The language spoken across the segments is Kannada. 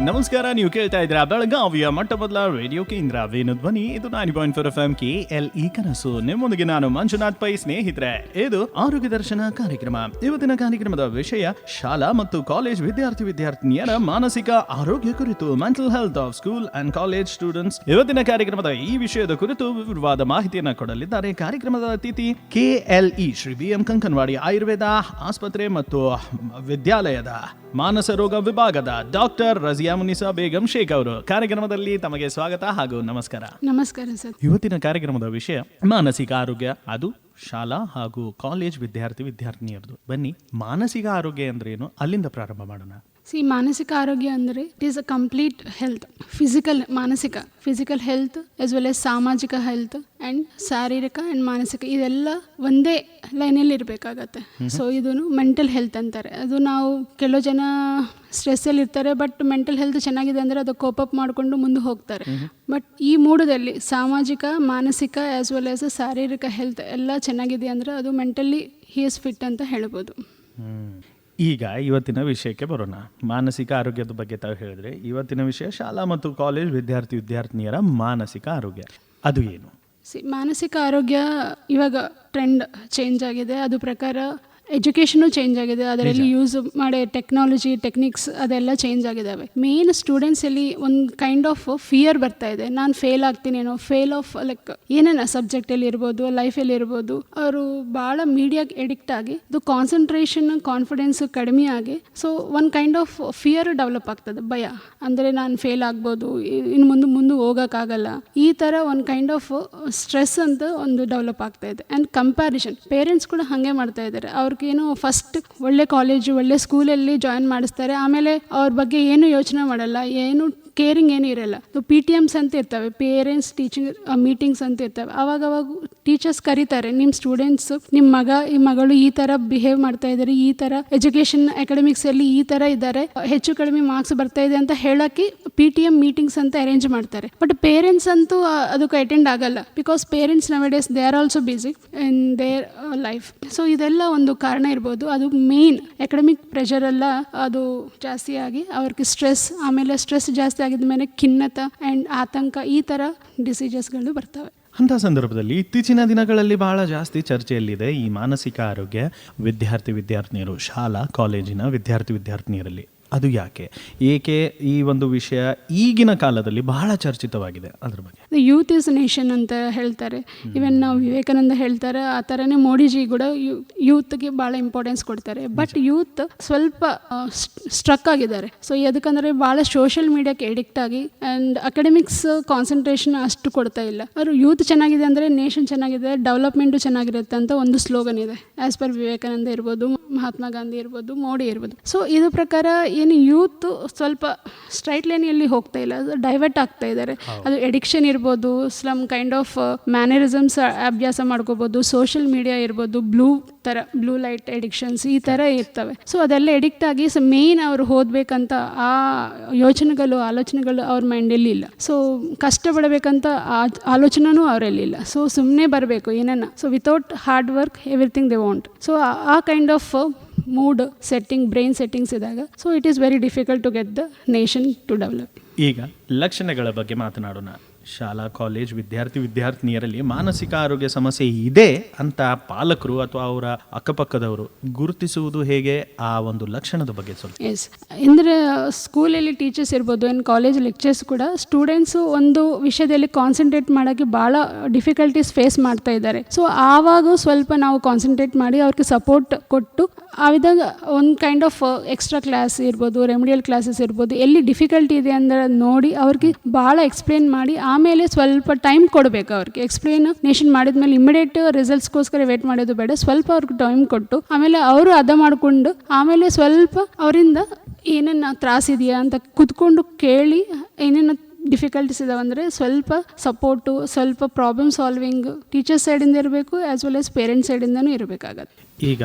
ನಮಸ್ಕಾರ, ನೀವು ಕೇಳ್ತಾ ಇದ್ದೀರಾ ಬೆಳಗಾವಿಯ ಮೊಟ್ಟ ಮೊದಲ ರೇಡಿಯೋ ಕೇಂದ್ರ ವೇಣು ಧ್ವನಿ. ಇದು 90.4 FM KLE ಕನಸು. ನಿಮ್ಮೊಂದಿಗೆ ನಾನು ಮಂಜುನಾಥ್ ಪೈ. ಸ್ನೇಹಿತರೆ, ಇದು ಆರೋಗ್ಯ ದರ್ಶನ ಕಾರ್ಯಕ್ರಮ. ಇವತ್ತಿನ ಕಾರ್ಯಕ್ರಮದ ವಿಷಯ ಶಾಲಾ ಮತ್ತು ಕಾಲೇಜ್ ವಿದ್ಯಾರ್ಥಿನಿಯರ ಮಾನಸಿಕ ಆರೋಗ್ಯ ಕುರಿತು, mental health of school and college students. ಇವತ್ತಿನ ಕಾರ್ಯಕ್ರಮದ ಈ ವಿಷಯದ ಕುರಿತು ವಿವರವಾದ ಮಾಹಿತಿಯನ್ನು ಕೊಡಲಿದ್ದಾರೆ ಕಾರ್ಯಕ್ರಮದ ಅತಿಥಿ KLE ಶ್ರೀ BM ಕಂಕನವಾಡಿ ಆಯುರ್ವೇದ ಆಸ್ಪತ್ರೆ ಮತ್ತು ವಿದ್ಯಾಲಯದ ಮಾನಸ ರೋಗ ವಿಭಾಗದ ಡಾಕ್ಟರ್ ರಜಿಯಾ ಮುನಿಸಾ ಬೇಗಂ ಶೇಖ್ ಅವರು. ಕಾರ್ಯಕ್ರಮದಲ್ಲಿ ತಮಗೆ ಸ್ವಾಗತ ಹಾಗೂ ನಮಸ್ಕಾರ. ನಮಸ್ಕಾರ ಸರ್. ಇವತ್ತಿನ ಕಾರ್ಯಕ್ರಮದ ವಿಷಯ ಮಾನಸಿಕ ಆರೋಗ್ಯ, ಅದು ಶಾಲಾ ಹಾಗೂ ಕಾಲೇಜ್ ವಿದ್ಯಾರ್ಥಿನಿಯರದು. ಬನ್ನಿ, ಮಾನಸಿಕ ಆರೋಗ್ಯ ಅಂದ್ರೆ ಏನು, ಅಲ್ಲಿಂದ ಪ್ರಾರಂಭ ಮಾಡೋಣ. ಮಾನಸಿಕ ಆರೋಗ್ಯ ಅಂದರೆ it is a complete health, physical health as well as ಸಾಮಾಜಿಕ ಹೆಲ್ತ್ ಆ್ಯಂಡ್ ಶಾರೀರಿಕ ಆ್ಯಂಡ್ ಮಾನಸಿಕ, ಇದೆಲ್ಲ ಒಂದೇ ಲೈನಲ್ಲಿ ಇರಬೇಕಾಗತ್ತೆ. ಸೊ ಇದನ್ನು ಮೆಂಟಲ್ ಹೆಲ್ತ್ ಅಂತಾರೆ. ಅದು ನಾವು ಕೆಲವು ಜನ ಸ್ಟ್ರೆಸ್ಸಲ್ಲಿ ಇರ್ತಾರೆ, ಬಟ್ ಮೆಂಟಲ್ ಹೆಲ್ತ್ ಚೆನ್ನಾಗಿದೆ ಅಂದರೆ ಅದು ಕೋಪ್ ಅಪ್ ಮಾಡಿಕೊಂಡು ಮುಂದೆ ಹೋಗ್ತಾರೆ. ಬಟ್ ಈ ಮೂಡದಲ್ಲಿ ಸಾಮಾಜಿಕ, ಮಾನಸಿಕ ಆಸ್ ವೆಲ್ ಆಸ್ ಶಾರೀರಿಕ ಹೆಲ್ತ್ ಎಲ್ಲ ಚೆನ್ನಾಗಿದೆ ಅಂದರೆ ಅದು ಮೆಂಟಲಿ ಹಿ ಇಸ್ ಫಿಟ್ ಅಂತ ಹೇಳ್ಬೋದು. ಈಗ ಇವತ್ತಿನ ವಿಷಯಕ್ಕೆ ಬರೋಣ. ಮಾನಸಿಕ ಆರೋಗ್ಯದ ಬಗ್ಗೆ ತಾವು ಹೇಳಿದ್ರೆ, ಇವತ್ತಿನ ವಿಷಯ ಶಾಲಾ ಮತ್ತು ಕಾಲೇಜ್ ವಿದ್ಯಾರ್ಥಿನಿಯರ ಮಾನಸಿಕ ಆರೋಗ್ಯ, ಅದು ಏನು? ಮಾನಸಿಕ ಆರೋಗ್ಯ ಇವಾಗ ಟ್ರೆಂಡ್ ಚೇಂಜ್ ಆಗಿದೆ. ಅದು ಪ್ರಕಾರ ಎಜುಕೇಷನು ಚೇಂಜ್ ಆಗಿದೆ, ಅದರಲ್ಲಿ ಯೂಸ್ ಮಾಡೋ ಟೆಕ್ನಾಲಜಿ ಟೆಕ್ನಿಕ್ಸ್ ಅದೆಲ್ಲ ಚೇಂಜ್ ಆಗಿದ್ದಾವೆ. ಮೇನ್ ಸ್ಟೂಡೆಂಟ್ಸಲ್ಲಿ ಒಂದು ಕೈಂಡ್ ಆಫ್ ಫಿಯರ್ ಬರ್ತಾ ಇದೆ, ನಾನು ಫೇಲ್ ಆಗ್ತೀನೇನೋ, ಫೇಲ್ ಆಫ್ ಲೈಕ್ ಏನೇನ ಸಬ್ಜೆಕ್ಟಲ್ಲಿ ಇರ್ಬೋದು, ಲೈಫಲ್ಲಿ ಇರ್ಬೋದು. ಅವರು ಭಾಳ ಮೀಡಿಯಾಗೆ ಎಡಿಕ್ಟ್ ಆಗಿ ಅದು ಕಾನ್ಸಂಟ್ರೇಷನ್ ಕಾನ್ಫಿಡೆನ್ಸ್ ಕಡಿಮೆ ಆಗಿ, ಸೊ ಒಂದು ಕೈಂಡ್ ಆಫ್ ಫಿಯರ್ ಡೆವಲಪ್ ಆಗ್ತದೆ, ಭಯ. ಅಂದರೆ ನಾನು ಫೇಲ್ ಆಗ್ಬೋದು, ಇನ್ನು ಮುಂದೆ ಹೋಗೋಕ್ಕಾಗಲ್ಲ, ಈ ಥರ ಒಂದು ಕೈಂಡ್ ಆಫ್ ಸ್ಟ್ರೆಸ್ ಅಂತ ಒಂದು ಡೆವಲಪ್ ಆಗ್ತಾ ಇದೆ. ಆ್ಯಂಡ್ ಕಂಪ್ಯಾರಿಸನ್, ಪೇರೆಂಟ್ಸ್ ಕೂಡ ಹಾಗೆ ಮಾಡ್ತಾ ಇದ್ದಾರೆ. ಅವ್ರಿಗೇನು ಫಸ್ಟ್ ಒಳ್ಳೆ ಕಾಲೇಜು ಒಳ್ಳೆ ಸ್ಕೂಲಲ್ಲಿ ಜಾಯಿನ್ ಮಾಡಿಸ್ತಾರೆ, ಆಮೇಲೆ ಅವ್ರ ಬಗ್ಗೆ ಏನು ಯೋಚನೆ ಮಾಡಲ್ಲ, ಏನು ಕೇರಿಂಗ್ ಏನೂ ಇರಲ್ಲ. PTMs ಅಂತ ಇರ್ತವೆ, ಪೇರೆಂಟ್ಸ್ ಟೀಚಿಂಗ್ ಮೀಟಿಂಗ್ಸ್ ಅಂತ ಇರ್ತವೆ. ಅವಾಗ ಟೀಚರ್ಸ್ ಕರೀತಾರೆ, ನಿಮ್ಮ ಸ್ಟೂಡೆಂಟ್ಸು, ನಿಮ್ಮ ಮಗಳು ಈ ಥರ ಬಿಹೇವ್ ಮಾಡ್ತಾ ಇದ್ದಾರೆ, ಈ ಥರ ಎಜುಕೇಷನ್ ಅಕಾಡೆಮಿಕ್ಸಲ್ಲಿ ಈ ಥರ ಇದ್ದಾರೆ, ಹೆಚ್ಚು ಕಡಿಮೆ ಮಾರ್ಕ್ಸ್ ಬರ್ತಾ ಇದೆ ಅಂತ ಹೇಳೋಕ್ಕೆ PTM ಮೀಟಿಂಗ್ಸ್ ಅಂತ ಅರೇಂಜ್ ಮಾಡ್ತಾರೆ. ಬಟ್ ಪೇರೆಂಟ್ಸ್ ಅಂತೂ ಅದಕ್ಕೆ ಅಟೆಂಡ್ ಆಗಲ್ಲ, because parents nowadays they are also busy in their life. So ಇದೆಲ್ಲ ಒಂದು ಕಾರಣ ಇರ್ಬೋದು. ಅದು ಮೇನ್ ಅಕಾಡೆಮಿಕ್ ಪ್ರೆಷರ್ ಎಲ್ಲ ಅದು ಜಾಸ್ತಿ ಆಗಿ ಅವ್ರಿಗೆ ಸ್ಟ್ರೆಸ್, ಆಮೇಲೆ ಸ್ಟ್ರೆಸ್ ಜಾಸ್ತಿ ಆಗಿದ ಮೇಲೆ ಖಿನ್ನತೆ ಆ್ಯಂಡ್ ಆತಂಕ, ಈ ಥರ ಡಿಸೀಸಸ್ಗಳು ಬರ್ತವೆ. ಅಂಥ ಸಂದರ್ಭದಲ್ಲಿ ಇತ್ತೀಚಿನ ದಿನಗಳಲ್ಲಿ ಬಹಳ ಜಾಸ್ತಿ ಚರ್ಚೆಯಲ್ಲಿದೆ ಈ ಮಾನಸಿಕ ಆರೋಗ್ಯ ವಿದ್ಯಾರ್ಥಿನಿಯರು, ಶಾಲಾ ಕಾಲೇಜಿನ ವಿದ್ಯಾರ್ಥಿನಿಯರಲ್ಲಿ. ಅದು ಏಕೆ ಈ ಒಂದು ವಿಷಯ ಈಗಿನ ಕಾಲದಲ್ಲಿ ಬಹಳ ಚರ್ಚಿತವಾಗಿದೆ, ಅದ್ರ ಬಗ್ಗೆ? ಯೂತ್ ಇಸ್ ನೇಷನ್ ಅಂತ ಹೇಳ್ತಾರೆ. ಇವನ್ ನಾವು ವಿವೇಕಾನಂದ ಹೇಳ್ತಾರೆ, ಆ ಥರನೇ ಮೋಡಿಜಿ ಕೂಡ ಯೂತ್ಗೆ ಭಾಳ ಇಂಪಾರ್ಟೆನ್ಸ್ ಕೊಡ್ತಾರೆ. ಬಟ್ ಯೂತ್ ಸ್ವಲ್ಪ ಸ್ಟ್ರಕ್ ಆಗಿದ್ದಾರೆ. ಸೊ ಅದಕ್ಕಂದರೆ ಭಾಳ ಸೋಷಿಯಲ್ ಮೀಡಿಯಾಕ್ಕೆ ಎಡಿಕ್ಟ್ ಆಗಿ ಆ್ಯಂಡ್ ಅಕಾಡೆಮಿಕ್ಸ್ ಕಾನ್ಸಂಟ್ರೇಷನ್ ಅಷ್ಟು ಕೊಡ್ತಾ ಇಲ್ಲ. ಅವರು ಯೂತ್ ಚೆನ್ನಾಗಿದೆ ಅಂದರೆ ನೇಷನ್ ಚೆನ್ನಾಗಿದೆ, ಡೆವಲಪ್ಮೆಂಟು ಚೆನ್ನಾಗಿರುತ್ತೆ ಅಂತ ಒಂದು ಸ್ಲೋಗನ್ ಇದೆ. ಆ್ಯಸ್ ಪರ್ ವಿವೇಕಾನಂದ ಇರ್ಬೋದು, ಮಹಾತ್ಮ ಗಾಂಧಿ ಇರ್ಬೋದು, ಮೋಡಿ ಇರ್ಬೋದು. ಸೊ ಇದು ಪ್ರಕಾರ ಏನು ಯೂತ್ ಸ್ವಲ್ಪ ಸ್ಟ್ರೈಟ್ ಲೈನಲ್ಲಿ ಹೋಗ್ತಾ ಇಲ್ಲ, ಅದು ಡೈವರ್ಟ್ ಆಗ್ತಾ ಇದ್ದಾರೆ. ಅದು ಎಡಿಕ್ಷನ್ ಇರ್ಬೋದು, ಸ್ಲಮ್ ಕೈಂಡ್ ಆಫ್ ಮ್ಯಾನರಿಸಮ್ಸ್ ಅಭ್ಯಾಸ ಮಾಡ್ಕೋಬೋದು, ಸೋಷಿಯಲ್ ಮೀಡಿಯಾ ಇರ್ಬೋದು, ಬ್ಲೂ ಲೈಟ್ ಎಡಿಕ್ಷನ್ಸ್ ಈ ಥರ ಇರ್ತವೆ. ಸೊ ಅದೆಲ್ಲ ಎಡಿಕ್ಟ್ ಆಗಿ ಮೇನ್ ಅವ್ರು ಓದಬೇಕಂತ ಆ ಆಲೋಚನೆಗಳು ಅವ್ರ ಮೈಂಡಲ್ಲಿ ಇಲ್ಲ. ಸೊ ಕಷ್ಟಪಡಬೇಕಂತ ಆಲೋಚನೆನೂ ಅವರಲ್ಲಿಲ್ಲ. ಸೊ ಸುಮ್ಮನೆ ಬರಬೇಕು ಏನನ್ನ. So without hard work everything they want. So ಆ kind of mood setting, brain settings ಇದ್ದಾಗ, so it is very difficult to get the nation to develop. ಈಗ ಲಕ್ಷಣಗಳ ಬಗ್ಗೆ ಮಾತನಾಡೋಣ. ಶಾಲಾ ಕಾಲೇಜ್ ವಿದ್ಯಾರ್ಥಿನಿಯರಲ್ಲಿ ಮಾನಸಿಕ ಆರೋಗ್ಯ ಸಮಸ್ಯೆ ಇದೆ ಅಂತ ಪಾಲಕರು ಅಥವಾ ಅವರ ಅಕ್ಕಪಕ್ಕದವರು ಗುರುತಿಸುವುದು ಹೇಗೆ, ಆ ಒಂದು ಲಕ್ಷಣದ ಬಗ್ಗೆ ಸ್ವಲ್ಪ? ಎಸ್, ಅಂದರೆ ಸ್ಕೂಲಲ್ಲಿ ಟೀಚರ್ಸ್ ಇರ್ಬೋದು, ಆ್ಯಂಡ್ ಕಾಲೇಜ್ ಲೆಕ್ಚರ್ಸ್ ಕೂಡ ಸ್ಟೂಡೆಂಟ್ಸು ಒಂದು ವಿಷಯದಲ್ಲಿ ಕಾನ್ಸಂಟ್ರೇಟ್ ಮಾಡೋಕ್ಕೆ ಭಾಳ ಡಿಫಿಕಲ್ಟೀಸ್ ಫೇಸ್ ಮಾಡ್ತಾ ಇದ್ದಾರೆ. ಸೊ ಆವಾಗ ಸ್ವಲ್ಪ ನಾವು ಕಾನ್ಸಂಟ್ರೇಟ್ ಮಾಡಿ ಅವ್ರಿಗೆ ಸಪೋರ್ಟ್ ಕೊಟ್ಟು, ಆವಿದಾಗ ಒಂದು ಕೈಂಡ್ ಆಫ್ ಎಕ್ಸ್ಟ್ರಾ ಕ್ಲಾಸ್ ಇರ್ಬೋದು, ರೆಮಿಡಿಯಲ್ ಕ್ಲಾಸಸ್ ಇರ್ಬೋದು, ಎಲ್ಲಿ ಡಿಫಿಕಲ್ಟಿ ಇದೆ ಅಂದರೆ ನೋಡಿ ಅವ್ರಿಗೆ ಭಾಳ ಎಕ್ಸ್ಪ್ಲೇನ್ ಮಾಡಿ, ಆಮೇಲೆ ಸ್ವಲ್ಪ ಟೈಮ್ ಕೊಡಬೇಕು. ಅವ್ರಿಗೆ ಎಕ್ಸ್ಪ್ಲೇನೇಷನ್ ಮಾಡಿದ್ಮೇಲೆ ಇಮಿಡಿಯೇಟ್ ರಿಸಲ್ಟ್ಸ್ಗೋಸ್ಕರ ವೇಟ್ ಮಾಡೋದು ಬೇಡ, ಸ್ವಲ್ಪ ಅವ್ರಿಗೆ ಟೈಮ್ ಕೊಟ್ಟು ಆಮೇಲೆ ಅವರು ಮಾಡಿಕೊಂಡು ಆಮೇಲೆ ಸ್ವಲ್ಪ ಅವರಿಂದ ಏನೇನು ತ್ರಾಸಿದೆಯಾ ಅಂತ ಕುತ್ಕೊಂಡು ಕೇಳಿ, ಏನೇನು ಡಿಫಿಕಲ್ಟೀಸ್ ಇದಾವೆ ಅಂದರೆ ಸ್ವಲ್ಪ ಸಪೋರ್ಟು, ಸ್ವಲ್ಪ ಪ್ರಾಬ್ಲಮ್ ಸಾಲ್ವಿಂಗ್ ಟೀಚರ್ಸ್ ಸೈಡಿಂದ ಇರಬೇಕು, ಆ್ಯಸ್ ವೆಲ್ ಆಸ್ ಪೇರೆಂಟ್ಸ್ ಸೈಡಿಂದನೂ ಇರಬೇಕಾಗತ್ತೆ. ಈಗ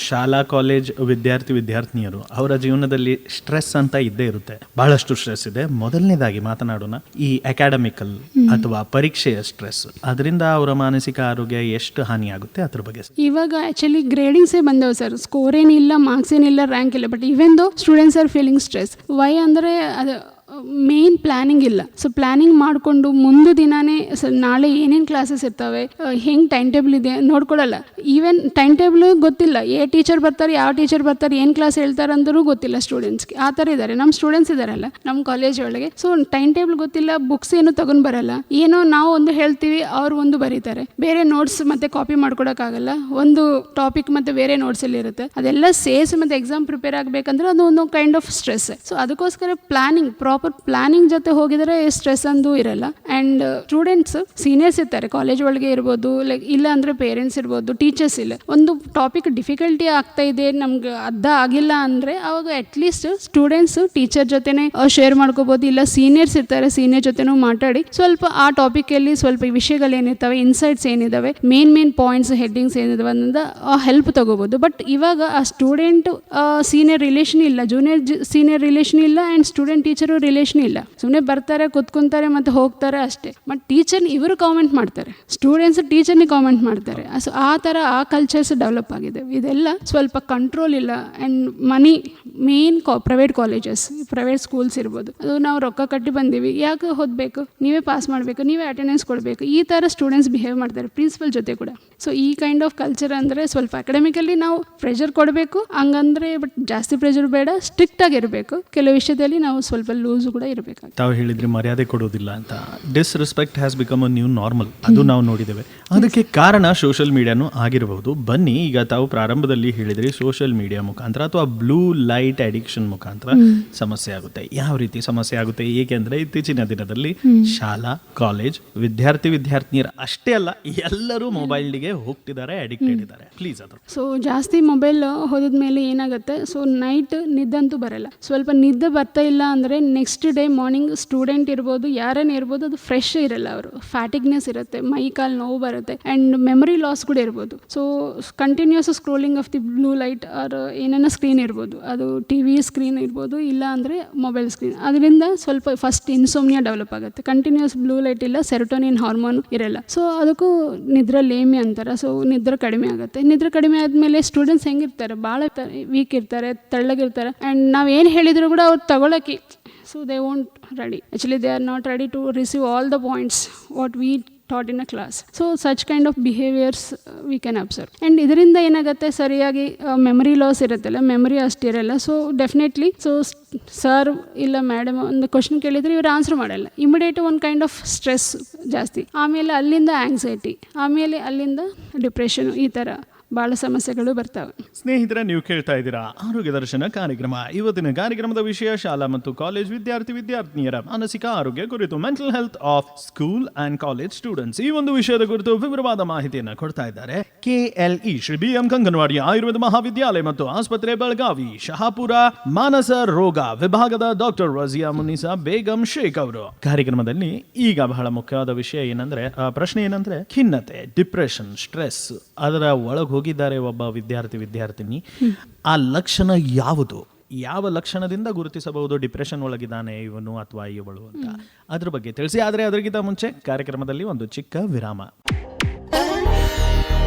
ಶಾಲಾ ಕಾಲೇಜ್ ವಿದ್ಯಾರ್ಥಿನಿಯರು ಅವರ ಜೀವನದಲ್ಲಿ ಸ್ಟ್ರೆಸ್ ಅಂತ ಇದ್ದೇ ಇರುತ್ತೆ, ಬಹಳಷ್ಟು ಸ್ಟ್ರೆಸ್ ಇದೆ. ಮೊದಲನೇದಾಗಿ ಮಾತನಾಡೋಣ ಈ ಅಕಾಡೆಮಿಕಲ್ ಅಥವಾ ಪರೀಕ್ಷೆಯ ಸ್ಟ್ರೆಸ್, ಅದರಿಂದ ಅವರ ಮಾನಸಿಕ ಆರೋಗ್ಯ ಎಷ್ಟು ಹಾನಿಯಾಗುತ್ತೆ ಅದ್ರ ಬಗ್ಗೆ. ಇವಾಗ ಆಕ್ಚುಲಿ ಗ್ರೇಡಿಂಗ್ಸೇ ಬಂದವು ಸರ್, ಸ್ಕೋರ್ ಏನಿಲ್ಲ, ಮಾರ್ಕ್ಸ್ ಏನಿಲ್ಲ, ರ್ಯಾಂಕ್ ಇಲ್ಲ, but even though students are feeling stress. Why ಅಂದರೆ ಅದು ಮೇನ್ ಪ್ಲಾನಿಂಗ್ ಇಲ್ಲ. ಸೊ ಪ್ಲಾನಿಂಗ್ ಮಾಡಿಕೊಂಡು ಮುಂದೆ ದಿನಾನೇ ನಾಳೆ ಏನೇನು ಕ್ಲಾಸಸ್ ಇರ್ತವೆ, ಹೆಂಗೆ ಟೈಮ್ ಟೇಬಲ್ ಇದೆ ನೋಡ್ಕೊಳ್ಳಲ್ಲ. ಈವನ್ ಟೈಮ್ ಟೇಬಲ್ ಗೊತ್ತಿಲ್ಲ, ಟೀಚರ್ ಬರ್ತಾರೆ, ಯಾವ ಟೀಚರ್ ಬರ್ತಾರೆ, ಏನು ಕ್ಲಾಸ್ ಹೇಳ್ತಾರೆ ಅಂದರೂ ಗೊತ್ತಿಲ್ಲ ಸ್ಟೂಡೆಂಟ್ಸ್ಗೆ. ಆ ಥರ ಇದ್ದಾರೆ ನಮ್ಮ ಸ್ಟೂಡೆಂಟ್ಸ್ ಇದ್ದಾರಲ್ಲ ನಮ್ಮ ಕಾಲೇಜ್ ಒಳಗೆ. ಸೊ ಟೈಮ್ ಟೇಬಲ್ ಗೊತ್ತಿಲ್ಲ, ಬುಕ್ಸ್ ಏನು ತಗೊಂಡು ಬರಲ್ಲ, ಏನೋ ನಾವು ಒಂದು ಹೇಳ್ತೀವಿ ಅವ್ರು ಒಂದು ಬರೀತಾರೆ, ಬೇರೆ ನೋಟ್ಸ್ ಮತ್ತೆ ಕಾಪಿ ಮಾಡ್ಕೊಡೋಕ್ಕಾಗಲ್ಲ. ಒಂದು ಟಾಪಿಕ್ ಮತ್ತೆ ಬೇರೆ ನೋಟ್ಸ್ ಅಲ್ಲಿ ಇರುತ್ತೆ, ಅದೆಲ್ಲ ಸೇರಿಸಿ ಮತ್ತೆ ಎಕ್ಸಾಮ್ ಪ್ರಿಪೇರ್ ಆಗಬೇಕಂದ್ರೆ ಅದು ಒಂದು ಕೈಂಡ್ ಆಫ್ ಸ್ಟ್ರೆಸ್. ಸೊ ಅದಕ್ಕೋಸ್ಕರ ಪ್ಲಾನಿಂಗ್, ಪ್ರಾಪರ್ ಪ್ಲಾನಿಂಗ್ ಜೊತೆ ಹೋಗಿದ್ರೆ ಸ್ಟ್ರೆಸ್ ಅಂದು ಇರಲ್ಲ. ಆ್ಯಂಡ್ ಸ್ಟೂಡೆಂಟ್ಸ್ ಸೀನಿಯರ್ಸ್ ಇರ್ತಾರೆ ಕಾಲೇಜ್ ಒಳಗೆ ಇರ್ಬೋದು, ಲೈಕ್ ಇಲ್ಲ ಅಂದರೆ ಪೇರೆಂಟ್ಸ್ ಇರ್ಬೋದು, ಟೀಚರ್ಸ್ ಇಲ್ಲ. ಒಂದು ಟಾಪಿಕ್ ಡಿಫಿಕಲ್ಟಿ ಆಗ್ತಾ ಇದೆ, ನಮ್ಗೆ ಅರ್ಥ ಆಗಿಲ್ಲ ಅಂದರೆ ಅವಾಗ ಅಟ್ಲೀಸ್ಟ್ ಸ್ಟೂಡೆಂಟ್ಸ್ ಟೀಚರ್ ಜೊತೆನೇ ಶೇರ್ ಮಾಡ್ಕೋಬೋದು, ಇಲ್ಲ ಸೀನಿಯರ್ಸ್ ಇರ್ತಾರೆ ಸೀನಿಯರ್ ಜೊತೆನೂ ಮಾತಾಡಿ ಸ್ವಲ್ಪ ಆ ಟಾಪಿಕಲ್ಲಿ ಸ್ವಲ್ಪ ವಿಷಯಗಳು ಏನಿರ್ತವೆ, ಇನ್ಸೈಟ್ಸ್ ಏನಿದ್ದಾವೆ, ಮೇನ್ ಪಾಯಿಂಟ್ಸ್ ಹೆಡ್ಡಿಂಗ್ಸ್ ಏನಿದಾವೆ ಅನ್ನೋದು ಹೆಲ್ಪ್ ತಗೋಬೋದು. ಬಟ್ ಇವಾಗ ಆ ಸ್ಟೂಡೆಂಟ್ ಸೀನಿಯರ್ ರಿಲೇಷನ್ ಇಲ್ಲ, ಜೂನಿಯರ್ ಸೀನಿಯರ್ ರಿಲೇಷನ್ ಇಲ್ಲ, ಆ್ಯಂಡ್ ಸ್ಟೂಡೆಂಟ್ ಟೀಚರು ರಿಲೇಷನ್ ಇಲ್ಲ. ಸುಮ್ಮನೆ ಬರ್ತಾರೆ ಕುತ್ಕೊಂತಾರೆ ಮತ್ತು ಹೋಗ್ತಾರೆ ಅಷ್ಟೇ. ಬಟ್ ಟೀಚರ್ ಇವರು ಕಾಮೆಂಟ್ ಮಾಡ್ತಾರೆ, ಸ್ಟೂಡೆಂಟ್ಸ್ ಟೀಚರ್ನಿ ಕಾಮೆಂಟ್ ಮಾಡ್ತಾರೆ. ಸೊ ಆ ಥರ ಆ ಕಲ್ಚರ್ಸ್ ಡೆವಲಪ್ ಆಗಿದೆ. ಇದೆಲ್ಲ ಸ್ವಲ್ಪ ಕಂಟ್ರೋಲ್ ಇಲ್ಲ. And money main private colleges, private schools ಇರ್ಬೋದು, ಅದು ನಾವು ರೊಕ್ಕ ಕಟ್ಟಿ ಬಂದೀವಿ, ಯಾಕೆ ಓದಬೇಕು, ನೀವೇ ಪಾಸ್ ಮಾಡಬೇಕು, ನೀವೇ ಅಟೆಂಡೆನ್ಸ್ ಕೊಡಬೇಕು, ಈ ಥರ ಸ್ಟೂಡೆಂಟ್ಸ್ ಬಿಹೇವ್ ಮಾಡ್ತಾರೆ ಪ್ರಿನ್ಸಿಪಲ್ ಜೊತೆ ಕೂಡ. ಸೊ ಈ ಕೈಂಡ್ ಆಫ್ ಕಲ್ಚರ್ ಅಂದರೆ ಸ್ವಲ್ಪ ಅಕಾಡೆಮಿಕಲಿ ನಾವು ಪ್ರೆಷರ್ ಕೊಡಬೇಕು ಹಂಗಂದ್ರೆ, ಬಟ್ ಜಾಸ್ತಿ ಪ್ರೆಷರ್ ಬೇಡ, ಸ್ಟ್ರಿಕ್ಟ್ ಆಗಿರಬೇಕು. ಕೆಲವು ವಿಷಯದಲ್ಲಿ ನಾವು ಸ್ವಲ್ಪ ಲೂಸ್ ಕೂಡ ಇರಬೇಕು. ತಾವು ಹೇಳಿದ್ರೆ ಮರ್ಯಾದೆ ಕೊಡೋದಿಲ್ಲ ಅಂತ, disrespect has become a new normal, ಅದು ನಾವು ನೋಡಿದ್ದೇವೆ. ಅದಕ್ಕೆ ಕಾರಣ ಸೋಷಿಯಲ್ ಮೀಡಿಯಾನು ಆಗಿರಬಹುದು. ಬನ್ನಿ, ಈಗ ತಾವು ಪ್ರಾರಂಭದಲ್ಲಿ ಹೇಳಿದ್ರಿ ಸೋಷಿಯಲ್ ಮೀಡಿಯಾ ಮುಖಾಂತರ ಅಥವಾ ಬ್ಲೂ ಲೈಟ್ ಅಡಿಕ್ಷನ್ ಮುಖಾಂತರ ಸಮಸ್ಯೆ ಆಗುತ್ತೆ. ಯಾವ ರೀತಿ ಸಮಸ್ಯೆ ಆಗುತ್ತೆ? ಏಕೆಂದ್ರೆ ಇತ್ತೀಚಿನ ದಿನದಲ್ಲಿ ಶಾಲಾ ಕಾಲೇಜ್ ವಿದ್ಯಾರ್ಥಿನಿಯರು ಅಷ್ಟೇ ಅಲ್ಲ, ಎಲ್ಲರೂ ಮೊಬೈಲ್ಗೆ ಹೋಗ್ತಿದ್ದಾರೆ, ಅಡಿಕ್ಟೆಡ್ ಇದ್ದಾರೆ. ಪ್ಲೀಸ್ ಅದು. ಸೊ ಜಾಸ್ತಿ ಮೊಬೈಲ್ ಹೋದ ಮೇಲೆ ಏನಾಗುತ್ತೆ, ಸೊ ನೈಟ್ ನಿದ್ದಂತೂ ಬರಲ್ಲ. ಸ್ವಲ್ಪ ನಿದ್ದೆ ಬರ್ತಾ ಇಲ್ಲ ಅಂದರೆ ನೆಕ್ಸ್ಟ್ ಡೇ ಮಾರ್ನಿಂಗ್ ಸ್ಟೂಡೆಂಟ್ ಇರ್ಬೋದು, ಯಾರೇನೇ ಇರ್ಬೋದು, ಅದು ಫ್ರೆಶ್ ಇರಲ್ಲ. ಅವರು ಫ್ಯಾಟಿಗ್ನೆಸ್ ಇರುತ್ತೆ, ಮೈ ಕಾಲು ನೋವು ಬರುತ್ತೆ, ಆ್ಯಂಡ್ ಮೆಮೊರಿ ಲಾಸ್ ಕೂಡ ಇರ್ಬೋದು. So continuous scrolling of the blue light or ಏನೇನೋ ಸ್ಕ್ರೀನ್ ಇರ್ಬೋದು, ಅದು ಟಿ.ವಿ ಸ್ಕ್ರೀನ್ ಇರ್ಬೋದು, ಇಲ್ಲ ಅಂದರೆ ಮೊಬೈಲ್ ಸ್ಕ್ರೀನ್. ಅದರಿಂದ ಸ್ವಲ್ಪ ಫಸ್ಟ್ ಇನ್ಸೋಮ್ನಿಯಾ ಡೆವಲಪ್ ಆಗುತ್ತೆ. ಕಂಟಿನ್ಯೂಸ್ ಬ್ಲೂ ಲೈಟ್ ಇಲ್ಲ, ಸೆರೋಟೋನಿನ್ ಹಾರ್ಮೋನ್ ಇರಲ್ಲ. ಸೊ ಅದಕ್ಕೂ ನಿದ್ರೆ ಲೇಮಿ ಅಂತಾರೆ. ಸೊ ನಿದ್ರೆ ಕಡಿಮೆ ಆಗುತ್ತೆ. ನಿದ್ರೆ ಕಡಿಮೆ ಆದಮೇಲೆ ಸ್ಟೂಡೆಂಟ್ಸ್ ಹೆಂಗಿರ್ತಾರೆ, ಭಾಳ ವೀಕ್ ಇರ್ತಾರೆ, ತೆಳ್ಳಗಿರ್ತಾರೆ, ಆ್ಯಂಡ್ ನಾವು ಏನು ಹೇಳಿದ್ರು ಕೂಡ ಅವ್ರು ತಗೊಳಕ್ಕೆ, so they won't ready. Actually they are not ready to receive all the points what we taught in a class. So such kind of behaviors we can observe. And ಇದರಿಂದ ಏನಾಗುತ್ತೆ, ಸರಿಯಾಗಿ ಮೆಮರಿ ಲಾಸ್ ಇರುತ್ತಲ್ಲ, ಮೆಮರಿ ಅಷ್ಟಿರಲ್ಲ. ಸೊ ಡೆಫಿನೆಟ್ಲಿ ಸೊ ಸರ್ ಇಲ್ಲ ಮೇಡಮ್ ಒಂದು ಕ್ವಶನ್ ಕೇಳಿದರೆ ಇವರು ಆನ್ಸರ್ ಮಾಡಲ್ಲ, ಇಮಿಡಿಯೇಟ್ ಒಂದು ಕೈಂಡ್ ಆಫ್ ಸ್ಟ್ರೆಸ್ ಜಾಸ್ತಿ, ಆಮೇಲೆ ಅಲ್ಲಿಂದ ಆಂಗ್ಸೈಟಿ, ಆಮೇಲೆ ಅಲ್ಲಿಂದ ಡಿಪ್ರೆಷನ್, ಈ ಥರ ಭಾಳ ಸಮಸ್ಯೆಗಳು ಬರ್ತವೆ. ಸ್ನೇಹಿತರೆ, ನೀವು ಕೇಳ್ತಾ ಇದ್ದೀರಾ ಆರೋಗ್ಯ ದರ್ಶನ ಕಾರ್ಯಕ್ರಮ. ಇವತ್ತಿನ ಕಾರ್ಯಕ್ರಮದ ವಿಷಯ ಶಾಲಾ ಮತ್ತು ಕಾಲೇಜ್ ವಿದ್ಯಾರ್ಥಿನಿಯರ ಮಾನಸಿಕ ಆರೋಗ್ಯ ಕುರಿತು, mental health of school and college students. ಈ ಒಂದು ವಿಷಯದ ಕುರಿತು ವಿವರವಾದ ಮಾಹಿತಿಯನ್ನು ಕೊಡ್ತಾ ಇದ್ದಾರೆ KLE ಶ್ರೀ BM ಕಂಗನವಾಡಿ ಆಯುರ್ವೇದ ಮಹಾವಿದ್ಯಾಲಯ ಮತ್ತು ಆಸ್ಪತ್ರೆ ಬೆಳಗಾವಿ ಶಹಾಪುರ ಮಾನಸ ರೋಗ ವಿಭಾಗದ ಡಾಕ್ಟರ್ ರಜಿಯಾ ಮುನಿಸಾ ಬೇಗಂ ಶೇಖ್ ಅವರು. ಕಾರ್ಯಕ್ರಮದಲ್ಲಿ ಈಗ ಬಹಳ ಮುಖ್ಯವಾದ ವಿಷಯ ಏನಂದ್ರೆ, ಪ್ರಶ್ನೆ ಏನಂದ್ರೆ, ಖಿನ್ನತೆ, ಡಿಪ್ರೆಷನ್, ಸ್ಟ್ರೆಸ್, ಅದರ ಒಳಗೆ ಹೋಗಿದ್ದಾರೆ ಒಬ್ಬ ವಿದ್ಯಾರ್ಥಿನಿ. ಆ ಲಕ್ಷಣ ಯಾವುದು, ಯಾವ ಲಕ್ಷಣದಿಂದ ಗುರುತಿಸಬಹುದು ಡಿಪ್ರೆಷನ್ ಒಳಗಿದ್ದಾನೆ ಇವನು ಅಥವಾ ಇವಳು ಅಂತ, ಅದ್ರ ಬಗ್ಗೆ ತಿಳಿಸಿ. ಆದರೆ ಅದಕ್ಕಿಂತ ಮುಂಚೆ ಕಾರ್ಯಕ್ರಮದಲ್ಲಿ ಒಂದು ಚಿಕ್ಕ ವಿರಾಮ.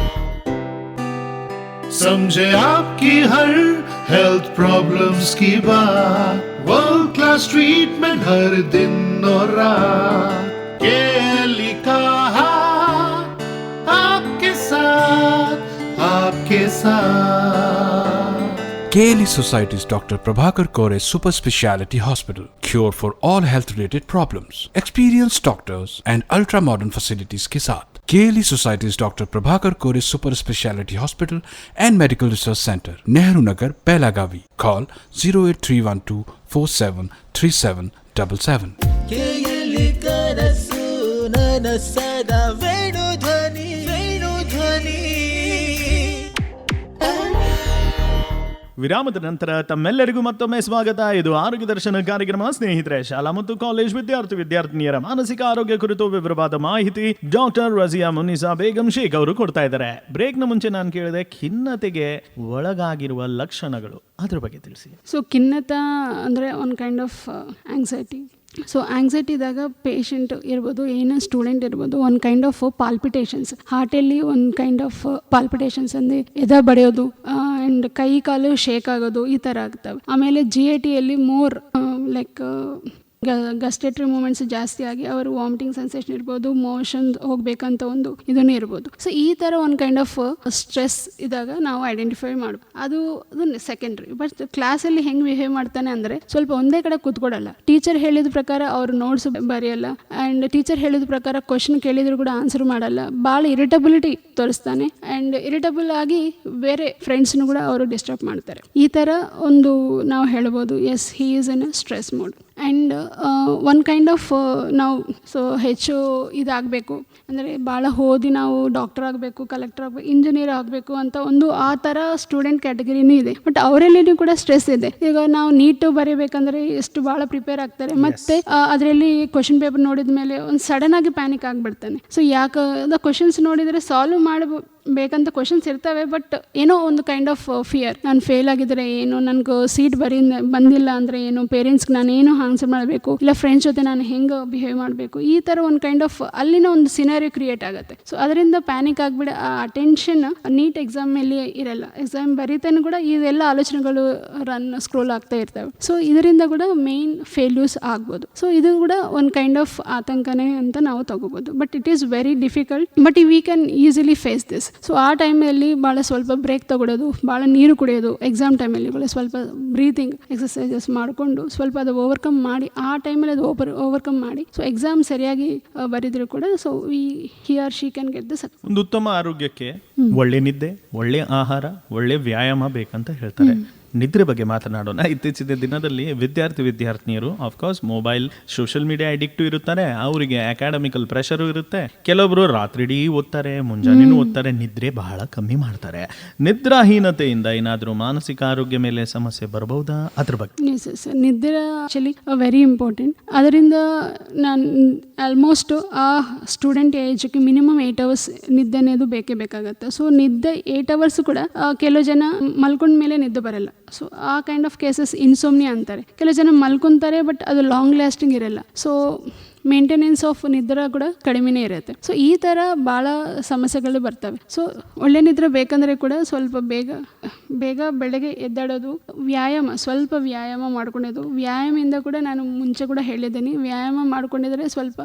समझे आपकी हर हेल्थ प्रॉब्लम्स की बात, वर्ल्ड क्लास ट्रीटमेंट हर दिन और रात, KLE का हाथ आपके साथ, आपके साथ. KLE Society's Dr. Prabhakar Kore Super Speciality Hospital. Cure for all health related problems. Experienced doctors and ultra modern facilities के साथ. KLE Society's Dr. Prabhakar Kore Super Speciality Hospital and Medical Research Center, Nehru Nagar, Belagavi. Call 08312 473777. KLE ಕನಸು ನನ್ನ ಸದಾ ವೇಣು ಧ್ವನಿ. ವಿರಾಮದ ನಂತರ ತಮ್ಮೆಲ್ಲರಿಗೂ ಮತ್ತೊಮ್ಮೆ ಸ್ವಾಗತ. ಇದು ಆರೋಗ್ಯ ದರ್ಶನ ಕಾರ್ಯಕ್ರಮ. ಸ್ನೇಹಿತರೆ, ಶಾಲಾ ಮತ್ತು ಕಾಲೇಜ್ ವಿದ್ಯಾರ್ಥಿನಿಯರ ಮಾನಸಿಕ ಆರೋಗ್ಯ ಕುರಿತು ವಿವರವಾದ ಮಾಹಿತಿ ಡಾಕ್ಟರ್ ರಜಿಯಾ ಮುನಿಸಾ ಬೇಗಂ ಶೇಖ್ ಅವರು ಕೊಡ್ತಾ ಇದ್ದಾರೆ. ಬ್ರೇಕ್ನ ಮುಂಚೆ ನಾನು ಕೇಳಿದೆ, ಖಿನ್ನತೆಗೆ ಒಳಗಾಗಿರುವ ಲಕ್ಷಣಗಳು, ಅದ್ರ ಬಗ್ಗೆ ತಿಳಿಸಿ. ಸೊ ಖಿನ್ನತೆ ಅಂದರೆ ಒಂದು ಕೈಂಡ್ ಆಫ್ ಆಂಗ್ಸೈಟಿ. ಸೊ ಆಂಗ್ಸೈಟಿದಾಗ ಪೇಷಂಟ್ ಇರ್ಬೋದು, ಏನೋ ಸ್ಟೂಡೆಂಟ್ ಇರ್ಬೋದು, ಒಂದು ಕೈಂಡ್ ಆಫ್ ಪಾಲ್ಪಿಟೇಷನ್ಸ್, ಹಾರ್ಟಲ್ಲಿ ಒಂದು ಕೈಂಡ್ ಆಫ್ ಪಾಲ್ಪಿಟೇಷನ್ಸ್ ಅಂದರೆ ಎದೆ ಬಡಿಯೋದು, ಆ್ಯಂಡ್ ಕೈ ಕಾಲು ಶೇಕ್ ಆಗೋದು, ಈ ಥರ ಆಗ್ತವೆ. ಆಮೇಲೆ GATಯಲ್ಲಿ ಮೋರ್ ಲೈಕ್ ಗಸ್ಟೇಟರಿ ಮೂಮೆಂಟ್ಸ್ ಜಾಸ್ತಿ ಆಗಿ ಅವರು ವಾಮಿಟಿಂಗ್ ಸೆನ್ಸೇಷನ್ ಇರ್ಬೋದು, ಮೋಷನ್ ಹೋಗ್ಬೇಕಂತ ಒಂದು ಇದನ್ನೇ ಇರ್ಬೋದು. ಸೊ ಈ ಥರ ಒಂದು ಕೈಂಡ್ ಆಫ್ ಸ್ಟ್ರೆಸ್ ಇದ್ದಾಗ ನಾವು ಐಡೆಂಟಿಫೈ ಮಾಡ್ಬೋದು. ಅದು ಸೆಕೆಂಡ್ರಿ. ಬಟ್ ಕ್ಲಾಸಲ್ಲಿ ಹೆಂಗೆ ಬಿಹೇವ್ ಮಾಡ್ತಾನೆ ಅಂದರೆ ಸ್ವಲ್ಪ ಒಂದೇ ಕಡೆ ಕೂತ್ಕೊಡಲ್ಲ. ಟೀಚರ್ ಹೇಳಿದ ಪ್ರಕಾರ ಅವ್ರು ನೋಟ್ಸ್ ಬರೆಯಲ್ಲ, ಆ್ಯಂಡ್ ಟೀಚರ್ ಹೇಳಿದ ಪ್ರಕಾರ ಕ್ವಶನ್ ಕೇಳಿದ್ರು ಕೂಡ ಆನ್ಸರ್ ಮಾಡಲ್ಲ. ಭಾಳ ಇರಿಟಬಿಲಿಟಿ ತೋರಿಸ್ತಾನೆ, ಆ್ಯಂಡ್ ಇರಿಟಬಲ್ ಆಗಿ ಬೇರೆ ಫ್ರೆಂಡ್ಸ್ನು ಕೂಡ ಅವರು ಡಿಸ್ಟರ್ಬ್ ಮಾಡ್ತಾರೆ. ಈ ಥರ ಒಂದು ನಾವು ಹೇಳ್ಬೋದು, yes he is in a stress mode. And one kind of ನಾವು ಹೆಚ್ಚು ಇದಾಗಬೇಕು ಅಂದರೆ ಭಾಳ ಓದಿ ನಾವು ಡಾಕ್ಟರ್ ಆಗಬೇಕು, ಕಲೆಕ್ಟರ್ ಆಗಬೇಕು, ಇಂಜಿನಿಯರ್ ಆಗಬೇಕು ಅಂತ ಒಂದು ಆ ಥರ ಸ್ಟೂಡೆಂಟ್ ಕ್ಯಾಟಗರಿನೂ ಇದೆ. ಬಟ್ ಅವರಲ್ಲಿನೂ ಕೂಡ ಸ್ಟ್ರೆಸ್ ಇದೆ. ಈಗ ನಾವು ನೀಟು ಬರೀಬೇಕಂದ್ರೆ ಎಷ್ಟು ಭಾಳ ಪ್ರಿಪೇರ್ ಆಗ್ತಾರೆ, ಮತ್ತು ಅದರಲ್ಲಿ ಕ್ವಶನ್ ಪೇಪರ್ ನೋಡಿದ ಮೇಲೆ ಒಂದು ಸಡನ್ ಆಗಿ ಪ್ಯಾನಿಕ್ ಆಗಿಬಿಡ್ತಾನೆ. ಸೊ ಯಾಕೆ ಕ್ವಶನ್ಸ್ ನೋಡಿದರೆ ಸಾಲ್ವ್ ಬೇಕಂತ ಕ್ವಶನ್ಸ್ ಇರ್ತವೆ, ಬಟ್ ಏನೋ ಒಂದು ಕೈಂಡ್ ಆಫ್ ಫಿಯರ್, ನಾನು ಫೇಲ್ ಆಗಿದ್ರೆ ಏನು, ನನಗೆ ಸೀಟ್ ಬಂದಿಲ್ಲ ಅಂದರೆ ಏನು, ಪೇರೆಂಟ್ಸ್ಗೆ ನಾನು ಏನು ಆನ್ಸರ್ ಮಾಡಬೇಕು, ಇಲ್ಲ ಫ್ರೆಂಡ್ಸ್ ಜೊತೆ ನಾನು ಹೆಂಗೆ ಬಿಹೇವ್ ಮಾಡಬೇಕು, ಈ ಥರ ಒಂದು ಕೈಂಡ್ ಆಫ್ ಅಲ್ಲಿನ ಒಂದು ಸಿನಾರಿಯೋ ಕ್ರಿಯೇಟ್ ಆಗುತ್ತೆ. ಸೊ ಅದರಿಂದ ಪ್ಯಾನಿಕ್ ಆಗಿಬಿಡ ಆ ಅಟೆನ್ಷನ್ ನೀಟ್ ಎಕ್ಸಾಮ್ ಮೇಲೆ ಇರಲ್ಲ. ಎಕ್ಸಾಮ್ ಬರೀತಾನೆ ಕೂಡ ಇದೆಲ್ಲ ಆಲೋಚನೆಗಳು ಸ್ಕ್ರೋಲ್ ಆಗ್ತಾ ಇರ್ತವೆ. ಸೊ ಇದರಿಂದ ಕೂಡ ಮೇನ್ ಫೇಲ್ಯೂರ್ಸ್ ಆಗ್ಬೋದು. ಸೊ ಇದು ಕೂಡ ಒಂದು ಕೈಂಡ್ ಆಫ್ ಆತಂಕನೇ ಅಂತ ನಾವು ತಗೋಬೋದು. But it is very difficult, but we can easily face this. So ಆ ಟೈಮಲ್ಲಿ ಭಾಳ ಸ್ವಲ್ಪ ಬ್ರೇಕ್ ತಗೊಳ್ಳೋದು, ಭಾಳ ನೀರು ಕುಡಿಯೋದು, ಎಕ್ಸಾಮ್ ಟೈಮಲ್ಲಿ ಕೂಡ ಸ್ವಲ್ಪ ಬ್ರೀತಿಂಗ್ ಎಕ್ಸಸೈಸಸ್ ಮಾಡಿಕೊಂಡು ಸ್ವಲ್ಪ ಅದು ಓವರ್ಕಮ್ ಮಾಡಿ, ಆ ಟೈಮಲ್ಲಿ ಅದು ಓವರ್ಕಮ್ ಮಾಡಿ, ಸೊ ಎಕ್ಸಾಮ್ ಸರಿಯಾಗಿ ಬರೆದ್ರು ಕೂಡ so he or she can get the success. ಒಂದು ಉತ್ತಮ ಆರೋಗ್ಯಕ್ಕೆ ಒಳ್ಳೆ ನಿದ್ದೆ, ಒಳ್ಳೆ ಆಹಾರ, ಒಳ್ಳೆ ವ್ಯಾಯಾಮ ಬೇಕಂತ ಹೇಳ್ತಾರೆ. ನಿದ್ರೆ ಬಗ್ಗೆ ಮಾತನಾಡೋಣ. ಇತ್ತೀಚಿನ ದಿನದಲ್ಲಿ ವಿದ್ಯಾರ್ಥಿನಿಯರು of course mobile, social media addict ಇರುತ್ತಾರೆ. ಅವರಿಗೆ ಅಕಾಡೆಮಿಕಲ್ ಪ್ರೆಷರು ಇರುತ್ತೆ. ಕೆಲವೊಬ್ರು ರಾತ್ರಿಡೀ ಓದ್ತಾರೆ, ಮುಂಜಾನೆನೂ ಓದ್ತಾರೆ, ನಿದ್ರೆ ಬಹಳ ಕಮ್ಮಿ ಮಾಡ್ತಾರೆ. ನಿದ್ರಾಹೀನತೆಯಿಂದ ಏನಾದರೂ ಮಾನಸಿಕ ಆರೋಗ್ಯ ಮೇಲೆ ಸಮಸ್ಯೆ ಬರಬಹುದಾ? ಅದ್ರ ಬಗ್ಗೆ ಸರ್, ನಿದ್ರೆ ಆಕ್ಚುಲಿ ವೆರಿ ಇಂಪಾರ್ಟೆಂಟ್. ಅದರಿಂದ ನಾನು ಆಲ್ಮೋಸ್ಟ್ ಆ ಸ್ಟೂಡೆಂಟ್ ಏಜ್ಗೆ ಮಿನಿಮಮ್ 8 hours ನಿದ್ದೆ ಅನ್ನೋದು ಬೇಕೇ ಬೇಕಾಗತ್ತೆ. ಸೊ ನಿದ್ದೆ 8 hours ಕೂಡ ಕೆಲವು ಜನ ಮಲ್ಕೊಂಡ ಮೇಲೆ ನಿದ್ದೆ ಬರಲ್ಲ. ಸೊ ಆ ಕೈಂಡ್ ಆಫ್ ಕೇಸಸ್ ಇನ್ಸೋಮ್ನಿಯಾ ಅಂತಾರೆ. ಕೆಲವು ಜನ ಮಲ್ಕೊಂತಾರೆ, ಬಟ್ ಅದು ಲಾಂಗ್ ಲಾಸ್ಟಿಂಗ್ ಇರಲ್ಲ. ಸೊ ಮೇಂಟೆನೆನ್ಸ್ ಆಫ್ ನಿದ್ರೆ ಕೂಡ ಕಡಿಮೆನೇ ಇರುತ್ತೆ. ಸೊ ಈ ಥರ ಭಾಳ ಸಮಸ್ಯೆಗಳು ಬರ್ತವೆ. ಸೊ ಒಳ್ಳೆ ನಿದ್ರೆ ಬೇಕಂದರೆ ಕೂಡ ಸ್ವಲ್ಪ ಬೇಗ ಬೆಳಗ್ಗೆ ಎದ್ದಾಡೋದು, ಸ್ವಲ್ಪ ವ್ಯಾಯಾಮ ಮಾಡ್ಕೊಳ್ಳೋದು. ವ್ಯಾಯಾಮದಿಂದ ಕೂಡ ನಾನು ಮುಂಚೆ ಕೂಡ ಹೇಳಿದ್ದೀನಿ, ವ್ಯಾಯಾಮ ಮಾಡ್ಕೊಂಡಿದ್ರೆ ಸ್ವಲ್ಪ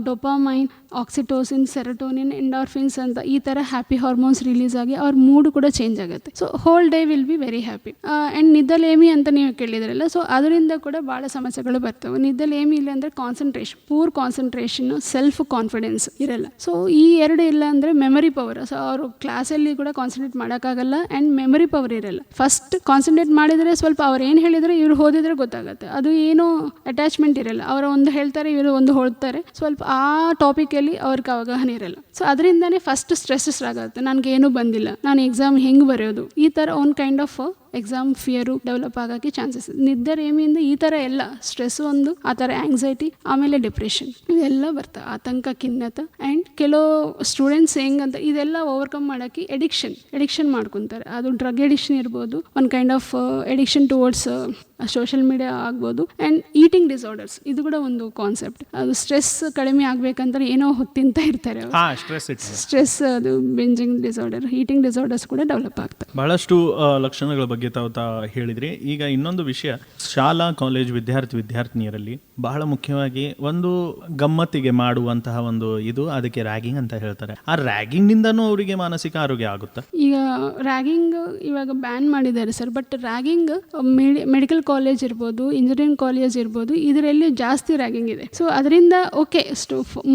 ಡೋಪಾಮೈನ್, ಆಕ್ಸಿಟೋಸಿನ್, ಸೆರೋಟೋನಿನ್, ಎಂಡಾರ್ಫಿನ್ಸ್ ಅಂತ ಈ ಥರ ಹ್ಯಾಪಿ ಹಾರ್ಮೋನ್ಸ್ ರಿಲೀಸ್ ಆಗಿ ಅವ್ರ ಮೂಡ್ ಕೂಡ ಚೇಂಜ್ ಆಗುತ್ತೆ. So whole day will be very happy. And ನಿದ್ದಲೇಮಿ ಅಂತ ನೀವು ಕೇಳಿದ್ರಲ್ಲ, ಸೊ ಅದರಿಂದ ಕೂಡ ಭಾಳ ಸಮಸ್ಯೆಗಳು ಬರ್ತವೆ. ನಿದ್ದಲೇಮಿ ಇಲ್ಲ ಅಂದರೆ ಕಾನ್ಸಂಟ್ರೇಷನ್, ಸೆಲ್ಫ್ ಕಾನ್ಫಿಡೆನ್ಸ್ ಇರಲ್ಲ. ಸೊ ಈ ಎರಡು ಇಲ್ಲ ಅಂದರೆ ಮೆಮರಿ ಪವರ್. ಸೊ ಅವರು ಕ್ಲಾಸಲ್ಲಿ ಕೂಡ ಕಾನ್ಸಂಟ್ರೇಟ್ ಮಾಡೋಕ್ಕಾಗಲ್ಲ, ಆ್ಯಂಡ್ ಮೆಮರಿ ಪವರ್ ಇರಲ್ಲ. ಫಸ್ಟ್ ಕಾನ್ಸಂಟ್ರೇಟ್ ಮಾಡಿದರೆ ಸ್ವಲ್ಪ ಅವ್ರು ಏನು ಹೇಳಿದರೆ ಇವ್ರು ಓದಿದ್ರೆ ಗೊತ್ತಾಗುತ್ತೆ. ಅದು ಏನೋ ಅಟ್ಯಾಚ್ಮೆಂಟ್ ಇರಲ್ಲ. ಅವರು ಒಂದು ಹೇಳ್ತಾರೆ, ಇವರು ಒಂದು ಹೊಳ್ತಾರೆ, ಸ್ವಲ್ಪ ಆ ಟಾಪಿಕಲ್ಲಿ ಅವ್ರಿಗೆ ಅವಗಾಹನೆ ಇರಲ್ಲ. ಸೊ ಅದರಿಂದನೇ ಫಸ್ಟ್ ಸ್ಟ್ರೆಸ್ಸಸ್ ಆಗುತ್ತೆ. ನನಗೇನು ಬಂದಿಲ್ಲ, ನಾನು ಎಕ್ಸಾಮ್ ಹೆಂಗೆ ಬರೆಯೋದು, ಈ ಥರ ಒಂದು kind of exam fear develop ಆಗೋಕ್ಕೆ ಚಾನ್ಸಸ್. ನಿದ್ದೆ ರೇಮಿಯಿಂದ ಈ ಥರ ಎಲ್ಲ ಸ್ಟ್ರೆಸ್ ಒಂದು, ಆ ಥರ ಆಂಗ್ಸೈಟಿ, ಆಮೇಲೆ ಡಿಪ್ರೆಷನ್ ಇವೆಲ್ಲ ಬರ್ತವೆ, ಆತಂಕ, ಖಿನ್ನತೆ. ಆ್ಯಂಡ್ ಕೆಲವು ಸ್ಟೂಡೆಂಟ್ಸ್ ಹೆಂಗಂತ ಇದೆಲ್ಲ ಓವರ್ಕಮ್ ಮಾಡೋಕ್ಕೆ ಎಡಿಕ್ಷನ್ ಮಾಡ್ಕೊತಾರೆ. ಅದು ಡ್ರಗ್ ಎಡಿಕ್ಷನ್ ಇರ್ಬೋದು, ಒಂದು kind of addiction towards social media ಆಗ್ಬೋದು. ಆ್ಯಂಡ್ ಈಟಿಂಗ್ ಡಿಸಾರ್ಡರ್ಸ್ ಇದು ಕೂಡ ಒಂದು ಕಾನ್ಸೆಪ್ಟ್. ಅದು ಸ್ಟ್ರೆಸ್ ಕಡಿಮೆ ಆಗ್ಬೇಕಂದ್ರೆ ಏನೋ ತಿಂತ ಇರ್ತಾರೆ, ಸ್ಟ್ರೆಸ್, ಅದು ಬಿಂಜಿಂಗ್ ಡಿಸಾರ್ಡರ್, ಈಟಿಂಗ್ ಡಿಸಾರ್ಡರ್ಸ್ ಕೂಡ ಡೆವಲಪ್ ಆಗ್ತವೆ. ಬಹಳಷ್ಟು ಲಕ್ಷಣಗಳ ಬಗ್ಗೆ ತಾವು ಹೇಳಿದ್ರಿ. ಈಗ ಇನ್ನೊಂದು ವಿಷಯ, ಶಾಲಾ ಕಾಲೇಜ್ ವಿದ್ಯಾರ್ಥಿನಿಯರಲ್ಲಿ ಬಹಳ ಮುಖ್ಯವಾಗಿ ಒಂದು ಗಮ್ಮತ್ತಿಗೆ ಮಾಡುವಂತಹ ಒಂದು ಇದು, ಅದಕ್ಕೆ ರ್ಯಾಗಿಂಗ್ ಅಂತ ಹೇಳ್ತಾರೆ. ಆ ರ್ಯಾಗಿಂಗ್ ನಿಂದನೂ ಅವರಿಗೆ ಮಾನಸಿಕ ಆರೋಗ್ಯ ಆಗುತ್ತಾ? ಈಗ ರ್ಯಾಗಿಂಗ್ ಇವಾಗ ಬ್ಯಾನ್ ಮಾಡಿದ್ದಾರೆ sir, but ragging medical college ಇರ್ಬೋದು, ಇಂಜಿನಿಯರಿಂಗ್ ಕಾಲೇಜ್ ಇರ್ಬೋದು, ಇದರಲ್ಲಿ ಜಾಸ್ತಿ ರ್ಯಾಗಿಂಗ್ ಇದೆ. ಸೊ ಅದರಿಂದ ಓಕೆ,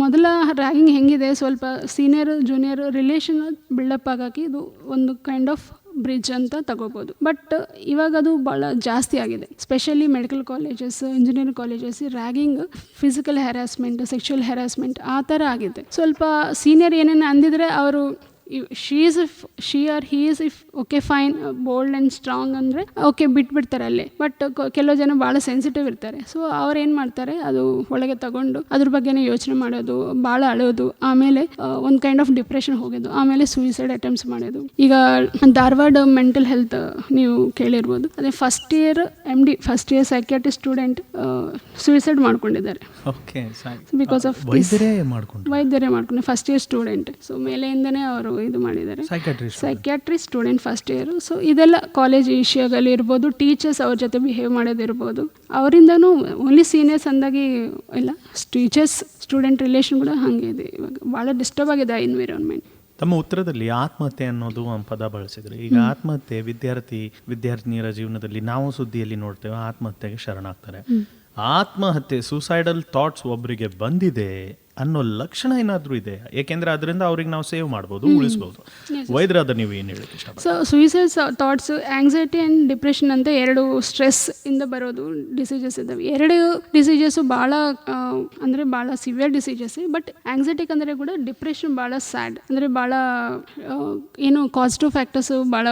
ಮೊದಲ ರ್ಯಾಗಿಂಗ್ ಹೆಂಗಿದೆ, ಸ್ವಲ್ಪ ಸೀನಿಯರ್ ಜೂನಿಯರ್ ರಿಲೇಷನ್ ಬಿಲ್ಡಪ್ ಆಗೋಕ್ಕೆ ಇದು ಒಂದು ಕೈಂಡ್ ಆಫ್ ಬ್ರಿಡ್ಜ್ ಅಂತ ತಗೋಬೋದು. ಬಟ್ ಇವಾಗ ಅದು ಭಾಳ ಜಾಸ್ತಿ ಆಗಿದೆ, specially medical colleges, engineering colleges. Ragging, physical harassment, sexual harassment ಆ ಥರ ಆಗಿದೆ. ಸ್ವಲ್ಪ ಸೀನಿಯರ್ ಏನೇನು ಅಂದಿದ್ರೆ ಅವರು she or he is okay fine, bold and strong ಅಂದರೆ ಓಕೆ ಬಿಟ್ಬಿಡ್ತಾರೆ ಅಲ್ಲೇ. ಬಟ್ ಕೆಲವು ಜನ ಭಾಳ ಸೆನ್ಸಿಟಿವ್ ಇರ್ತಾರೆ. ಸೊ ಅವ್ರು ಏನು ಮಾಡ್ತಾರೆ, ಅದು ಒಳಗೆ ತಗೊಂಡು ಅದ್ರ ಬಗ್ಗೆನೇ ಯೋಚನೆ ಮಾಡೋದು, ಭಾಳ ಅಳೋದು, ಆಮೇಲೆ ಒಂದು ಕೈಂಡ್ ಆಫ್ ಡಿಪ್ರೆಷನ್ ಹೋಗೋದು, ಆಮೇಲೆ ಸೂಯಿಸೈಡ್ ಅಟೆಂಪ್ಟ್ಸ್ ಮಾಡೋದು. ಈಗ ಧಾರವಾಡ ಮೆಂಟಲ್ ಹೆಲ್ತ್ ನೀವು ಕೇಳಿರ್ಬೋದು, ಅದೇ first year psychiatry student suicide ಮಾಡ್ಕೊಂಡಿದ್ದಾರೆ. ಬಿಕಾಸ್ ಆಫ್ ವೈದ್ಯರೇ ಮಾಡ್ಕೊಂಡು ಫಸ್ಟ್ ಇಯರ್ ಸ್ಟೂಡೆಂಟ್. ಸೊ ಮೇಲೆಯಿಂದನೇ ಅವರು ಇದು ಮಾಡಿದ್ದಾರೆ. Psychiatrist psychiatry student first year. So ಇದೆಲ್ಲ ಕಾಲೇಜ್ ವಿಷಯಗಳಿರ್ಬೋದು, ಟೀಚರ್ಸ್ ಅವ್ರ ಜೊತೆ ಬಿಹೇವ್ ಮಾಡೋದಿರ್ಬೋದು, ಅವರಿಂದನೂ ಓನ್ಲಿ ಸೀನಿಯರ್ಸ್ ಅಂದಾಗಿ ಇಲ್ಲ, ಟೀಚರ್ಸ್ ಸ್ಟೂಡೆಂಟ್ ರಿಲೇಷನ್ ಕೂಡ ಹಾಗೆ ಇದೆ. ಇವಾಗ ಭಾಳ ಡಿಸ್ಟರ್ಬ್ ಆಗಿದೆ ಆ ಎನ್ವಿರಾನ್ಮೆಂಟ್. ತಮ್ಮ ಉತ್ತರದಲ್ಲಿ ಆತ್ಮಹತ್ಯೆ ಅನ್ನೋದು ಒಂದು ಪದ ಬಳಸಿದ್ರೆ, ಈಗ ಆತ್ಮಹತ್ಯೆ ವಿದ್ಯಾರ್ಥಿನಿಯರ ಜೀವನದಲ್ಲಿ ನಾವು ಸುದ್ದಿಯಲ್ಲಿ ನೋಡ್ತೇವೆ, ಆತ್ಮಹತ್ಯೆಗೆ ಶರಣಾಗ್ತಾರೆ. ಆತ್ಮಹತ್ಯೆ ಸೂಸೈಡಲ್ ಥಾಟ್ಸ್ ಒಬ್ಬರಿಗೆ ಬಂದಿದೆ ಅನ್ನೋ ಲಕ್ಷಣ ಏನಾದರೂ ಇದೆ? ಏಕೆಂದರೆ ಅದರಿಂದ ಅವ್ರಿಗೆ ನಾವು ಸೇವ್ ಮಾಡ್ಬೋದು, ಉಳಿಸ್ಬೋದು. ವೈದ್ಯರಾದ ನೀವು ಏನು ಹೇಳಕ್ಕೆ ಇಷ್ಟ? So suicide thoughts, anxiety and depression ಅಂತ 2 ಸ್ಟ್ರೆಸ್ ಇಂದ ಬರೋದು ಡಿಸೀಸಸ್ ಇದ್ದಾವೆ. 2 ಡಿಸೀಸಸ್ಸು ಭಾಳ ಅಂದರೆ ಭಾಳ ಸಿವಿಯರ್ ಡಿಸೀಸಸ್. ಬಟ್ ಆಂಗ್ಸೈಟಿಕ್ ಅಂದರೆ ಕೂಡ ಡಿಪ್ರೆಷನ್ ಭಾಳ ಸ್ಯಾಡ್, ಅಂದರೆ ಭಾಳ ಏನು ಪಾಸಿಟಿವ್ ಫ್ಯಾಕ್ಟರ್ಸು ಭಾಳ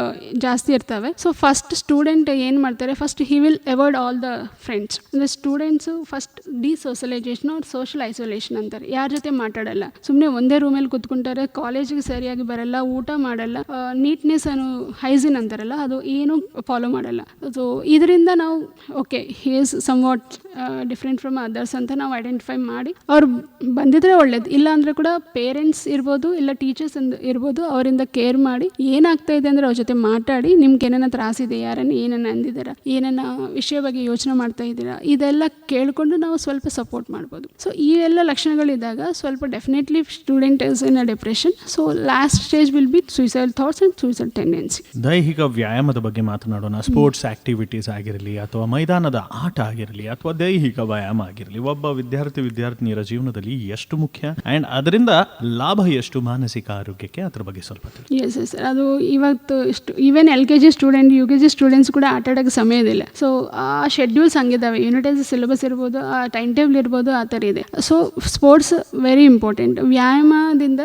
ಜಾಸ್ತಿ ಇರ್ತವೆ. ಸೊ ಫಸ್ಟ್ ಸ್ಟೂಡೆಂಟ್ ಏನು ಮಾಡ್ತಾರೆ, first he will avoid all the friends. ಅಂದರೆ students first desocialization or social isolation ಅಂತಾರೆ. ಯಾರ ಜೊತೆ ಮಾತಾಡಲ್ಲ, ಸುಮ್ಮನೆ ಒಂದೇ ರೂಮಲ್ಲಿ ಕೂತ್ಕೊಂತಾರೆ, ಕಾಲೇಜಿಗೆ ಸರಿಯಾಗಿ ಬರಲ್ಲ, ಊಟ ಮಾಡಲ್ಲ, ನೀಟ್ನೆಸ್ ಅನ್ನು ಹೈಜಿನ್ ಅಂತಾರಲ್ಲ ಅದು ಏನು ಫಾಲೋ ಮಾಡಲ್ಲ. ಸೊ ಇದರಿಂದ ನಾವು okay he is somewhat different from others ಅಂತ ನಾವು ಐಡೆಂಟಿಫೈ ಮಾಡಿ ಅವ್ರು ಬಂದಿದ್ರೆ ಒಳ್ಳೇದು. ಇಲ್ಲ ಅಂದರೆ ಕೂಡ ಪೇರೆಂಟ್ಸ್ ಇರ್ಬೋದು, ಇಲ್ಲ ಟೀಚರ್ಸ್ ಇರ್ಬೋದು, ಅವರಿಂದ ಕೇರ್ ಮಾಡಿ ಏನಾಗ್ತಾ ಇದೆ ಅಂದರೆ ಅವ್ರ ಜೊತೆ ಮಾತಾಡಿ, ನಿಮ್ಗೆ ಏನೇನ ತ್ರಾಸಿದೆ, ಯಾರನ್ನ ಏನನ್ನ ಅಂದಿದ್ದೀರಾ, ಏನನ್ನ ವಿಷಯ ಬಗ್ಗೆ ಯೋಚನೆ ಮಾಡ್ತಾ ಇದ್ದೀರಾ, ಇದೆಲ್ಲ ಕೇಳಿಕೊಂಡು ನಾವು ಸ್ವಲ್ಪ ಸಪೋರ್ಟ್ ಮಾಡ್ಬೋದು. ಸೊ ಈ ಎಲ್ಲ ಲಕ್ಷಣಗಳಿದ್ದಾಗ ಸ್ವಲ್ಪ definitely student is in a depression. So last stage will be suicide thoughts and suicide tendency. ದೈಹಿಕ ವ್ಯಾಯಾಮದ ಬಗ್ಗೆ ಮಾತನಾಡೋಣ. ಸ್ಪೋರ್ಟ್ಸ್ ಆಕ್ಟಿವಿಟೀಸ್ ಆಗಿರಲಿ ಅಥವಾ ಮೈದಾನದ ಆಟ ಆಗಿರಲಿ ಅಥವಾ ದೈಹಿಕ ವ್ಯಾಯಾಮ ಆಗಿರಲಿ, ಒಬ್ಬ ವಿದ್ಯಾರ್ಥಿನಿಯರ ಜೀವನದಲ್ಲಿ ಎಷ್ಟು ಮುಖ್ಯ ಆ್ಯಂಡ್ ಅದರಿಂದ ಲಾಭ ಎಷ್ಟು ಮಾನಸಿಕ ಆರೋಗ್ಯಕ್ಕೆ, ಅದ್ರ ಬಗ್ಗೆ ಸ್ವಲ್ಪ ತಿಳಿ. ಎಸ್ ಅದು ಇವತ್ತು even LKG student, UKG students ಕೂಡ ಆಟ ಆಡೋಕ್ಕೆ ಸಮಯದಿಲ್ಲ. ಸೊ ಆ ಶೆಡ್ಯೂಲ್ಸ್ ಹಂಗಿದ್ದಾವೆ, ಯೂನಿಟೈಸ್ ಸಿಲೆಬಸ್ ಇರ್ಬೋದು, ಆ ಟೈಮ್ ಟೇಬಲ್ ಇರ್ಬೋದು, ಆ ಥರ ಇದೆ. So sports very important. ವ್ಯಾಯಾಮದಿಂದ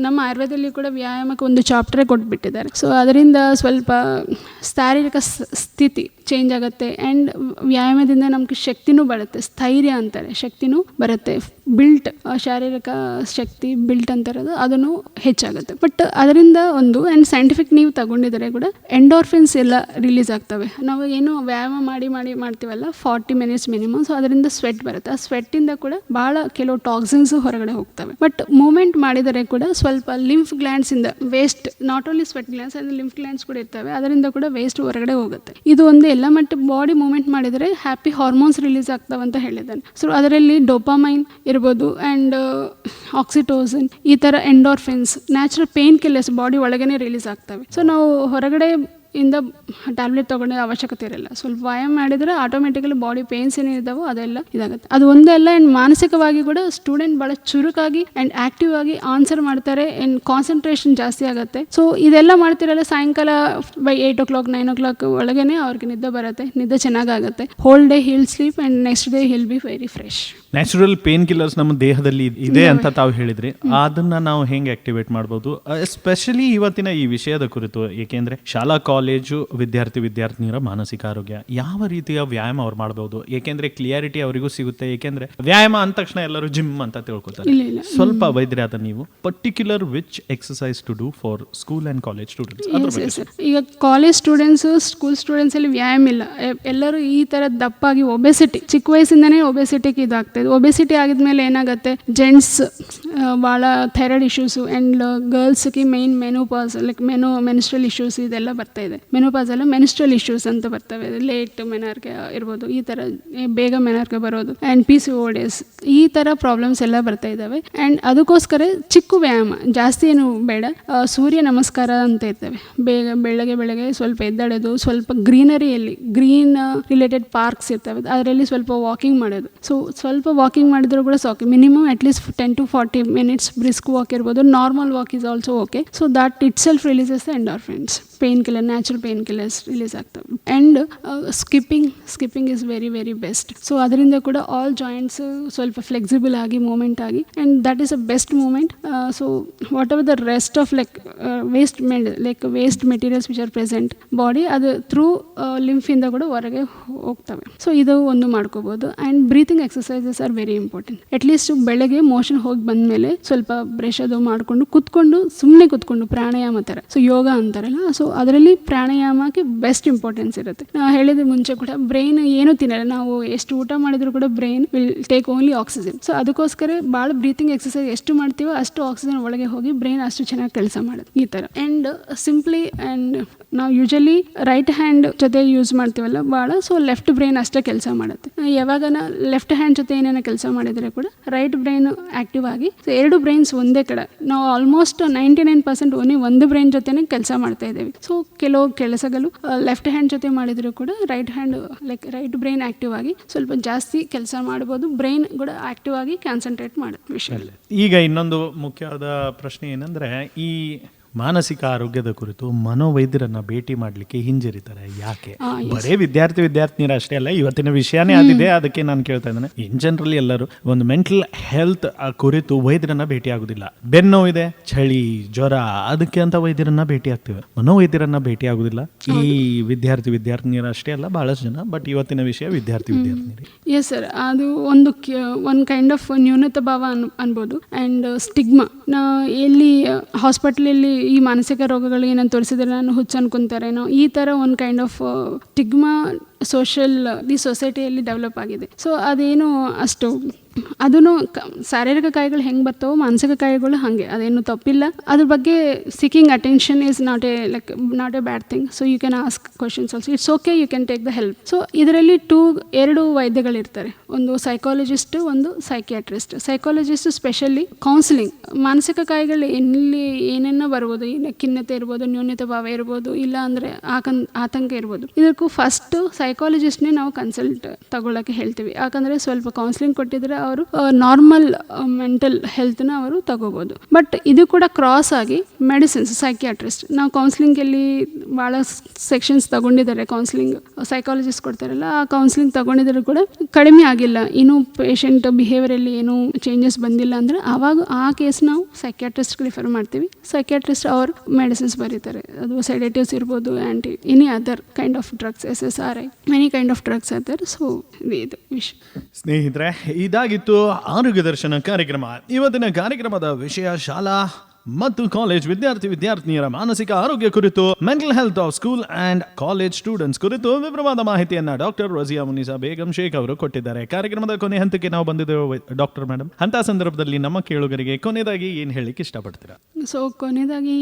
ನಮ್ಮ ಆಯುರ್ವೇದದಲ್ಲಿ ಕೂಡ ವ್ಯಾಯಾಮಕ್ಕೆ ಒಂದು ಚಾಪ್ಟರೇ ಕೊಟ್ಬಿಟ್ಟಿದ್ದಾರೆ. ಸೊ ಅದರಿಂದ ಸ್ವಲ್ಪ ಶಾರೀರಿಕ ಸ್ಥಿತಿ ಚೇಂಜ್ ಆಗುತ್ತೆ ಆ್ಯಂಡ್ ವ್ಯಾಯಾಮದಿಂದ ನಮ್ಗೆ ಶಕ್ತಿನೂ ಬರುತ್ತೆ, ಸ್ಥೈರ್ಯ ಅಂತಾರೆ, ಶಕ್ತಿನೂ ಬರುತ್ತೆ, ಬಿಲ್ಟ್ ಶಾರೀರಿಕ ಶಕ್ತಿ ಬಿಲ್ಟ್ ಅಂತಾರದು ಅದನ್ನು ಹೆಚ್ಚಾಗುತ್ತೆ. ಬಟ್ ಅದರಿಂದ ಒಂದು ಆ್ಯಂಡ್ ಸೈಂಟಿಫಿಕ್ ನೀವು ತಗೊಂಡಿದ್ದಾರೆ ಕೂಡ ಎಂಡೋರ್ಫಿನ್ಸ್ ಎಲ್ಲ ರಿಲೀಸ್ ಆಗ್ತವೆ. ನಾವು ಏನು ವ್ಯಾಯಾಮ ಮಾಡ್ತೀವಲ್ಲ 40 ಮಿನಿಟ್ಸ್ ಮಿನಿಮಮ್. ಸೊ ಅದರಿಂದ ಸ್ವೆಟ್ ಬರುತ್ತೆ, ಆ ಸ್ವೆಟ್ಟಿಂದ ಕೂಡ ಭಾಳ ಕೆಲವು ಟಾಕ್ಸಿನ್ಸ್ ಹೊರಗಡೆ ಹೋಗ್ತವೆ. ಬಟ್ ಮೂಮೆಂಟ್ ಮಾಡಿದರೆ ಕೂಡ ಸ್ವಲ್ಪ ಲಿಂಫ್ ಗ್ಲ್ಯಾಂಡ್ಸ್ ಇಂದ waste, not only sweat glands ಅಂದರೆ ಲಿಂಫ್ ಗ್ಲ್ಯಾಂಡ್ಸ್ ಕೂಡ ಇರ್ತವೆ, ಅದರಿಂದ ಕೂಡ ವೇಸ್ಟ್ ಹೊರಗಡೆ ಹೋಗುತ್ತೆ. ಇದು ಒಂದು ಎಲ್ಲ ಮಟ್ಟ ಬಾಡಿ ಮೂವ್ಮೆಂಟ್ ಮಾಡಿದರೆ ಹ್ಯಾಪಿ ಹಾರ್ಮೋನ್ಸ್ ರಿಲೀಸ್ ಆಗ್ತಾವಂತ ಹೇಳಿದ್ದಾನೆ. ಸೊ ಅದರಲ್ಲಿ ಡೋಪಾಮೈನ್ ಇರ್ಬೋದು ಆ್ಯಂಡ್ ಆಕ್ಸಿಟೋಸಿನ್, ಈ ಥರ endorphins, natural pain killers body ಒಳಗೇ ರಿಲೀಸ್ ಆಗ್ತವೆ. ಸೊ ನಾವು ಹೊರಗಡೆ ಇಂದ ಟ್ಯಾಬ್ಲೆಟ್ ತೊಗೊಂಡೇ ಅವಶ್ಯಕತೆ ಇರಲ್ಲ. ಸ್ವಲ್ಪ ವ್ಯಾಯಾಮ ಮಾಡಿದರೆ ಆಟೋಮೆಟಿಕಲಿ ಬಾಡಿ ಪೇನ್ಸ್ ಏನಿದ್ದಾವೋ ಅದೆಲ್ಲ ಇದಾಗುತ್ತೆ. ಅದು ಒಂದೇ ಅಲ್ಲ, ಆ್ಯಂಡ್ ಮಾನಸಿಕವಾಗಿ ಕೂಡ ಸ್ಟೂಡೆಂಟ್ ಭಾಳ ಚುರುಕಾಗಿ ಆ್ಯಂಡ್ ಆ್ಯಕ್ಟಿವ್ ಆಗಿ ಆನ್ಸರ್ ಮಾಡ್ತಾರೆ ಆ್ಯಂಡ್ ಕಾನ್ಸಂಟ್ರೇಷನ್ ಜಾಸ್ತಿ ಆಗುತ್ತೆ. ಸೊ ಇದೆಲ್ಲ ಮಾಡ್ತಿರಲ್ಲ ಸಾಯಂಕಾಲ ಬೈ 8 o'clock 9 o'clock ಒಳಗೇ ಅವ್ರಿಗೆ ನಿದ್ದೆ ಬರುತ್ತೆ, ನಿದ್ದೆ ಚೆನ್ನಾಗಾಗುತ್ತೆ. Whole day hill sleep and next day he'll be very fresh. Natural pain killers ನಮ್ಮ ದೇಹದಲ್ಲಿ ಇದೆ ಅಂತ ತಾವು ಹೇಳಿದ್ರಿ, ಅದನ್ನ ನಾವು ಹೆಂಗೆ ಆಕ್ಟಿವೇಟ್ ಮಾಡ್ಬೋದು, ಎಸ್ಪೆಷಲಿ ಇವತ್ತಿನ ಈ ವಿಷಯದ ಕುರಿತು? ಏಕೆಂದ್ರೆ ಶಾಲಾ ಕಾಲೇಜು ವಿದ್ಯಾರ್ಥಿನಿಯರ ಮಾನಸಿಕ ಆರೋಗ್ಯ, ಯಾವ ರೀತಿಯ ವ್ಯಾಯಾಮ ಅವ್ರು ಮಾಡಬಹುದು? ಏಕೆಂದ್ರೆ ಕ್ಲಿಯಾರಿಟಿ ಅವರಿಗೂ ಸಿಗುತ್ತೆ. ಏಕೆಂದ್ರೆ ವ್ಯಾಯಾಮ ಅಂದ ತಕ್ಷಣ ಎಲ್ಲರೂ ಜಿಮ್ ಅಂತ ತಿಳ್ಕೊತಾರೆ. ಸ್ವಲ್ಪ ವೈದ್ಯರಾದ ನೀವು particular which exercise to do for school and college students? ಈಗ ಕಾಲೇಜ್ ಸ್ಟೂಡೆಂಟ್ಸ್, ಸ್ಕೂಲ್ ಸ್ಟೂಡೆಂಟ್ಸ್ ಅಲ್ಲಿ ವ್ಯಾಯಾಮ ಇಲ್ಲ, ಎಲ್ಲರೂ ಈ ತರ ದಪ್ಪಾಗಿ ಒಬೆಸಿಟಿ, ಚಿಕ್ಕ ವಯಸ್ಸಿಂದನೇ ಒಬೆಸಿಟಿಗೆ ಇದಾಗ್ತದೆ. ಒಬೆಸಿಟಿ ಆಗಿದ್ಮೇಲೆ ಏನಾಗುತ್ತೆ, ಜೆಂಟ್ಸ್ ಭಾಳ ಥೈರಾಯ್ಡ್ ಇಶ್ಯೂಸು ಆ್ಯಂಡ್ ಗರ್ಲ್ಸ್ಗೆ main menopause, like menstrual issues ಇದೆಲ್ಲ ಬರ್ತಾ ಇದೆ. ಮೆನೋಪಾಸ್ ಎಲ್ಲ ಮೆನ್ಸ್ಟ್ರಲ್ ಇಶ್ಯೂಸ್ ಅಂತ ಬರ್ತವೆ, ಲೇಟ್ ಮೆನಾರ್ಕೆ ಇರ್ಬೋದು, ಈ ಥರ ಬೇಗ ಮೆನಾರ್ಕೆ ಬರೋದು ಆ್ಯಂಡ್ PCOS, ಈ ಥರ ಪ್ರಾಬ್ಲಮ್ಸ್ ಎಲ್ಲ ಬರ್ತಾ ಇದ್ದಾವೆ. ಆ್ಯಂಡ್ ಅದಕ್ಕೋಸ್ಕರ ಚಿಕ್ಕ ವ್ಯಾಯಾಮ ಜಾಸ್ತಿ ಏನು ಬೇಡ, ಸೂರ್ಯ ನಮಸ್ಕಾರ ಅಂತ ಇರ್ತವೆ, ಬೆಳಗ್ಗೆ ಸ್ವಲ್ಪ ಎದ್ದಾಡೋದು, ಸ್ವಲ್ಪ ಗ್ರೀನರಿಯಲ್ಲಿ ಗ್ರೀನ್ ರಿಲೇಟೆಡ್ ಪಾರ್ಕ್ಸ್ ಇರ್ತವೆ ಅದರಲ್ಲಿ ಸ್ವಲ್ಪ ವಾಕಿಂಗ್ ಮಾಡೋದು. ಸೊ ಸ್ವಲ್ಪ ವಾಕಿಂಗ್ ಮಾಡಿದ್ರು ಕೂಡ ಸಾಕು, minimum at least 10 to 40 minutes brisk walk ಇರ್ಬೋದು, normal walk is also okay. So that itself releases the endorphins, painkiller, natural painkillers release ಆಗ್ತವೆ. And skipping is very very best. So ಅದರಿಂದ ಕೂಡ ಆಲ್ ಜಾಯಿಂಟ್ಸ್ ಸ್ವಲ್ಪ ಫ್ಲೆಕ್ಸಿಬಲ್ ಆಗಿ ಮೂಮೆಂಟ್ ಆಗಿ, and that is a best movement. So whatever the rest of waste materials which are present body, ಅದು ಥ್ರೂ ಲಿಂಫಿಂದ ಕೂಡ ಹೊರಗೆ ಹೋಗ್ತವೆ. ಸೊ ಇದು ಒಂದು ಮಾಡ್ಕೋಬೋದು. And breathing exercises are very important. At least ಬೆಳಗ್ಗೆ ಮೋಷನ್ ಹೋಗಿ ಬಂದಮೇಲೆ ಸ್ವಲ್ಪ ಬ್ರಷ್ ಅದು ಮಾಡಿಕೊಂಡು ಸುಮ್ಮನೆ ಕೂತ್ಕೊಂಡು ಪ್ರಾಣಾಯಾಮ ಥರ, ಸೊ ಯೋಗ ಅಂತಾರಲ್ಲ, ಸೊ ಅದರಲ್ಲಿ ಪ್ರಾಣಾಯಾಮಕ್ಕೆ ಬೆಸ್ಟ್ ಇಂಪಾರ್ಟೆನ್ಸ್ ಇರುತ್ತೆ. ನಾವು ಹೇಳಿದ ಮುಂಚೆ ಕೂಡ ಬ್ರೈನ್ ಏನು ತಿನ್ನಲ್ಲ, ನಾವು ಎಷ್ಟು ಊಟ ಮಾಡಿದ್ರು ಕೂಡ brain will take only oxygen. So ಅದಕ್ಕೋಸ್ಕರ ಭಾಳ ಬ್ರೀತಿಂಗ್ ಎಕ್ಸಸೈಸ್ ಎಷ್ಟು ಮಾಡ್ತೀವೋ ಅಷ್ಟು ಆಕ್ಸಿಜನ್ ಒಳಗೆ ಹೋಗಿ ಬ್ರೈನ್ ಅಷ್ಟು ಚೆನ್ನಾಗಿ ಕೆಲಸ ಮಾಡುತ್ತೆ ಈ ಥರ. ಆ್ಯಂಡ್ ಸಿಂಪ್ಲಿ ಆ್ಯಂಡ್ ನಾವು ಯೂಶಲಿ ರೈಟ್ ಹ್ಯಾಂಡ್ ಜೊತೆ ಯೂಸ್ ಮಾಡ್ತೀವಲ್ಲ ಭಾಳ, ಸೊ ಲೆಫ್ಟ್ ಬ್ರೈನ್ ಅಷ್ಟೇ ಕೆಲಸ ಮಾಡುತ್ತೆ. ಯಾವಾಗ ಲೆಫ್ಟ್ ಹ್ಯಾಂಡ್ ಜೊತೆ ಏನೇನೋ ಕೆಲಸ ಮಾಡಿದರೆ ಕೂಡ ರೈಟ್ ಬ್ರೈನ್ ಆ್ಯಕ್ಟಿವ್ ಆಗಿ, ಸೊ ಎರಡು ಬ್ರೈನ್ಸ್ ಒಂದೇ ಕಡೆ, ನಾವು ಆಲ್ಮೋಸ್ಟ್ 99% ಓನ್ಲಿ ಒಂದು ಬ್ರೈನ್ ಜೊತೆನೇ ಕೆಲಸ ಮಾಡ್ತಾ ಇದ್ದೀವಿ. ಸೊ ಕೆಲವು ಕೆಲಸಗಳು ಲೆಫ್ಟ್ ಹ್ಯಾಂಡ್ ಜೊತೆ ಮಾಡಿದರೂ ಕೂಡ right hand like right brain active ಆಗಿ ಸ್ವಲ್ಪ ಜಾಸ್ತಿ ಕೆಲಸ ಮಾಡ್ಬೋದು, ಬ್ರೈನ್ ಕೂಡ ಆ್ಯಕ್ಟಿವ್ ಆಗಿ ಕಾನ್ಸಂಟ್ರೇಟ್ ಮಾಡುತ್ತೆ ವಿಷಯ. ಈಗ ಇನ್ನೊಂದು ಮುಖ್ಯವಾದ ಪ್ರಶ್ನೆ ಏನಂದ್ರೆ, ಈ ಮಾನಸಿಕ ಆರೋಗ್ಯದ ಕುರಿತು ಮನೋವೈದ್ಯರನ್ನ ಭೇಟಿ ಮಾಡ್ಲಿಕ್ಕೆ ಹಿಂಜರಿತಾರೆ ಯಾಕೆ? ಬರೇ ವಿದ್ಯಾರ್ಥಿನಿಯರ ಅಷ್ಟೇ ಅಲ್ಲ, ಇವತ್ತಿನ ವಿಷಯನೇ ಆಗಿದೆ, ಅದಕ್ಕೆ ನಾನು ಕೇಳ್ತಾ ಇದ್ದೇನೆ. ಇನ್ ಜನರಲ್ ಎಲ್ಲರೂ ಒಂದು ಮೆಂಟಲ್ ಹೆಲ್ತ್ ಕುರಿತು ವೈದ್ಯರನ್ನ ಭೇಟಿ ಆಗುದಿಲ್ಲ. ಬೆನ್ನೋವಿದೆ, ಚಳಿ, ಜ್ವರ, ಅದಕ್ಕೆ ಅಂತ ವೈದ್ಯರನ್ನ ಭೇಟಿ ಆಗ್ತೇವೆ, ಮನೋವೈದ್ಯರನ್ನ ಭೇಟಿ ಆಗುದಿಲ್ಲ. ಈ ವಿದ್ಯಾರ್ಥಿನಿಯರ ಅಷ್ಟೇ ಅಲ್ಲ, ಬಹಳಷ್ಟು ಜನ. ಬಟ್ ಇವತ್ತಿನ ವಿಷಯ ವಿದ್ಯಾರ್ಥಿನಿಯರು. ಎಸ್ ಸರ್, ಅದು ಒಂದು ಕೈಂಡ್ ಆಫ್ ನ್ಯೂನತಾ ಭಾವ ಅನ್ಬೋದು ಆ್ಯಂಡ್ ಸ್ಟಿಗ್ಮಾ. ಎಲ್ಲಿ ಹಾಸ್ಪಿಟ್ಲಲ್ಲಿ ಈ ಮಾನಸಿಕ ರೋಗಗಳು ಏನಂತ ತೋರಿಸಿದ್ರೆ ನಾನು ಹುಚ್ಚು ಅನ್ಕೊಂತಾರೇನೋ, ಈ ಥರ ಒಂದು ಕೈಂಡ್ ಆಫ್ ಸ್ಟಿಗ್ಮಾ ಈ ಸೊಸೈಟಿಯಲ್ಲಿ ಡೆವಲಪ್ ಆಗಿದೆ. ಸೊ ಅದೇನು ಅಷ್ಟು ಅದೂ ಶಾರೀರಿಕ ಕಾಯಿಗಳು ಹೆಂಗೆ ಬರ್ತಾವೋ ಮಾನಸಿಕ ಕಾಯಿಗಳು ಹಾಗೆ, ಅದೇನು ತಪ್ಪಿಲ್ಲ. ಅದ್ರ ಬಗ್ಗೆ seeking attention is not a bad thing. So you can ask questions also, it's okay, you can take the help. So ಇದರಲ್ಲಿ ಎರಡು ವೈದ್ಯಗಳಿರ್ತಾರೆ, ಒಂದು ಸೈಕಾಲಜಿಸ್ಟ್, ಒಂದು ಸೈಕಿಯಾಟ್ರಿಸ್ಟ್. ಸೈಕಾಲಜಿಸ್ಟ್ ಸ್ಪೆಷಲಿ ಕೌನ್ಸಿಲಿಂಗ್, ಮಾನಸಿಕ ಕಾಯಿಗಳು ಎಲ್ಲಿ ಏನೇನೋ ಬರ್ಬೋದು, ಇಲ್ಲ ಖಿನ್ನತೆ ಇರ್ಬೋದು, ನ್ಯೂನತೆ ಭಾವ ಇರ್ಬೋದು, ಇಲ್ಲ ಅಂದರೆ ಆತಂಕ ಇರ್ಬೋದು. ಇದಕ್ಕೂ ಫಸ್ಟ್ ಸೈಕಾಲಜಿಸ್ಟ್ನೇ ನಾವು ಕನ್ಸಲ್ಟ್ ತಗೊಳ್ಳೋಕ್ಕೆ ಹೇಳ್ತೀವಿ. ಯಾಕಂದರೆ ಸ್ವಲ್ಪ ಕೌನ್ಸಿಲಿಂಗ್ ಕೊಟ್ಟಿದ್ರೆ ಅವರು ನಾರ್ಮಲ್ ಮೆಂಟಲ್ ಹೆಲ್ತ್ನ ಅವರು ತಗೋಬೋದು. ಬಟ್ ಇದು ಕೂಡ ಕ್ರಾಸ್ ಆಗಿ ಮೆಡಿಸಿನ್ಸ್, ಸೈಕಿಯಾಟ್ರಿಸ್ಟ್, ನಾವು ಕೌನ್ಸಿಲಿಂಗಲ್ಲಿ ಭಾಳ ಸೆಕ್ಷನ್ಸ್ ತಗೊಂಡಿದ್ದಾರೆ, ಕೌನ್ಸಿಲಿಂಗ್ ಸೈಕಾಲಜಿಸ್ಟ್ ಕೊಡ್ತಾರಲ್ಲ, ಆ ಕೌನ್ಸಿಲಿಂಗ್ ತಗೊಂಡಿದ್ರು ಕೂಡ ಕಡಿಮೆ ಆಗಿಲ್ಲ, ಇನ್ನೂ ಪೇಷಂಟ್ ಬಿಹೇವಿಯರಲ್ಲಿ ಏನೂ ಚೇಂಜಸ್ ಬಂದಿಲ್ಲ ಅಂದರೆ ಆವಾಗ ಆ ಕೇಸ್ ನಾವು ಸೈಕಿಯಾಟ್ರಿಸ್ಟ್ಗೆ ರಿಫರ್ ಮಾಡ್ತೀವಿ. ಸೈಕಿಯಾಟ್ರಿಸ್ಟ್ ಅವರು ಮೆಡಿಸಿನ್ಸ್ ಬರೀತಾರೆ, ಅದು ಸೆಡೇಟಿವ್ಸ್ ಇರ್ಬೋದು, any other kind of drugs, SSRI, many kind of drugs are. So ಇದು ವಿಷಯ. ಸ್ನೇಹಿತರೆ, ಇದಾಗಿತ್ತು ಆರೋಗ್ಯ ದರ್ಶನ ಕಾರ್ಯಕ್ರಮ. ಇವತ್ತಿನ ಕಾರ್ಯಕ್ರಮದ ವಿಷಯ ಶಾಲಾ ಮತ್ತು ಕಾಲೇಜ್ ವಿದ್ಯಾರ್ಥಿನಿಯರ ಮಾನಸಿಕ ಆರೋಗ್ಯ ಕುರಿತು, mental health of school and college students ಕುರಿತು ವಿವರವಾದ ಮಾಹಿತಿಯನ್ನ ಡಾಕ್ಟರ್ ರಜಿಯಾ ಮುನಿಸಾ ಬೇಗಂ ಶೇಖ್ ಅವರು ಕೊಟ್ಟಿದ್ದಾರೆ. ಕಾರ್ಯಕ್ರಮದ ಕೊನೆ ಹಂತಕ್ಕೆ ನಾವು ಬಂದಿದ್ದೇವೆ ಡಾಕ್ಟರ್ ಮೇಡಮ್. ಅಂತ ಸಂದರ್ಭದಲ್ಲಿ ನಮ್ಮ ಕೇಳುಗರಿಗೆ ಕೊನೆಯದಾಗಿ ಏನು ಹೇಳಲಿಕ್ಕೆ ಇಷ್ಟಪಡ್ತೀರಾ? ಸೊ ಕೊನೆಯದಾಗಿ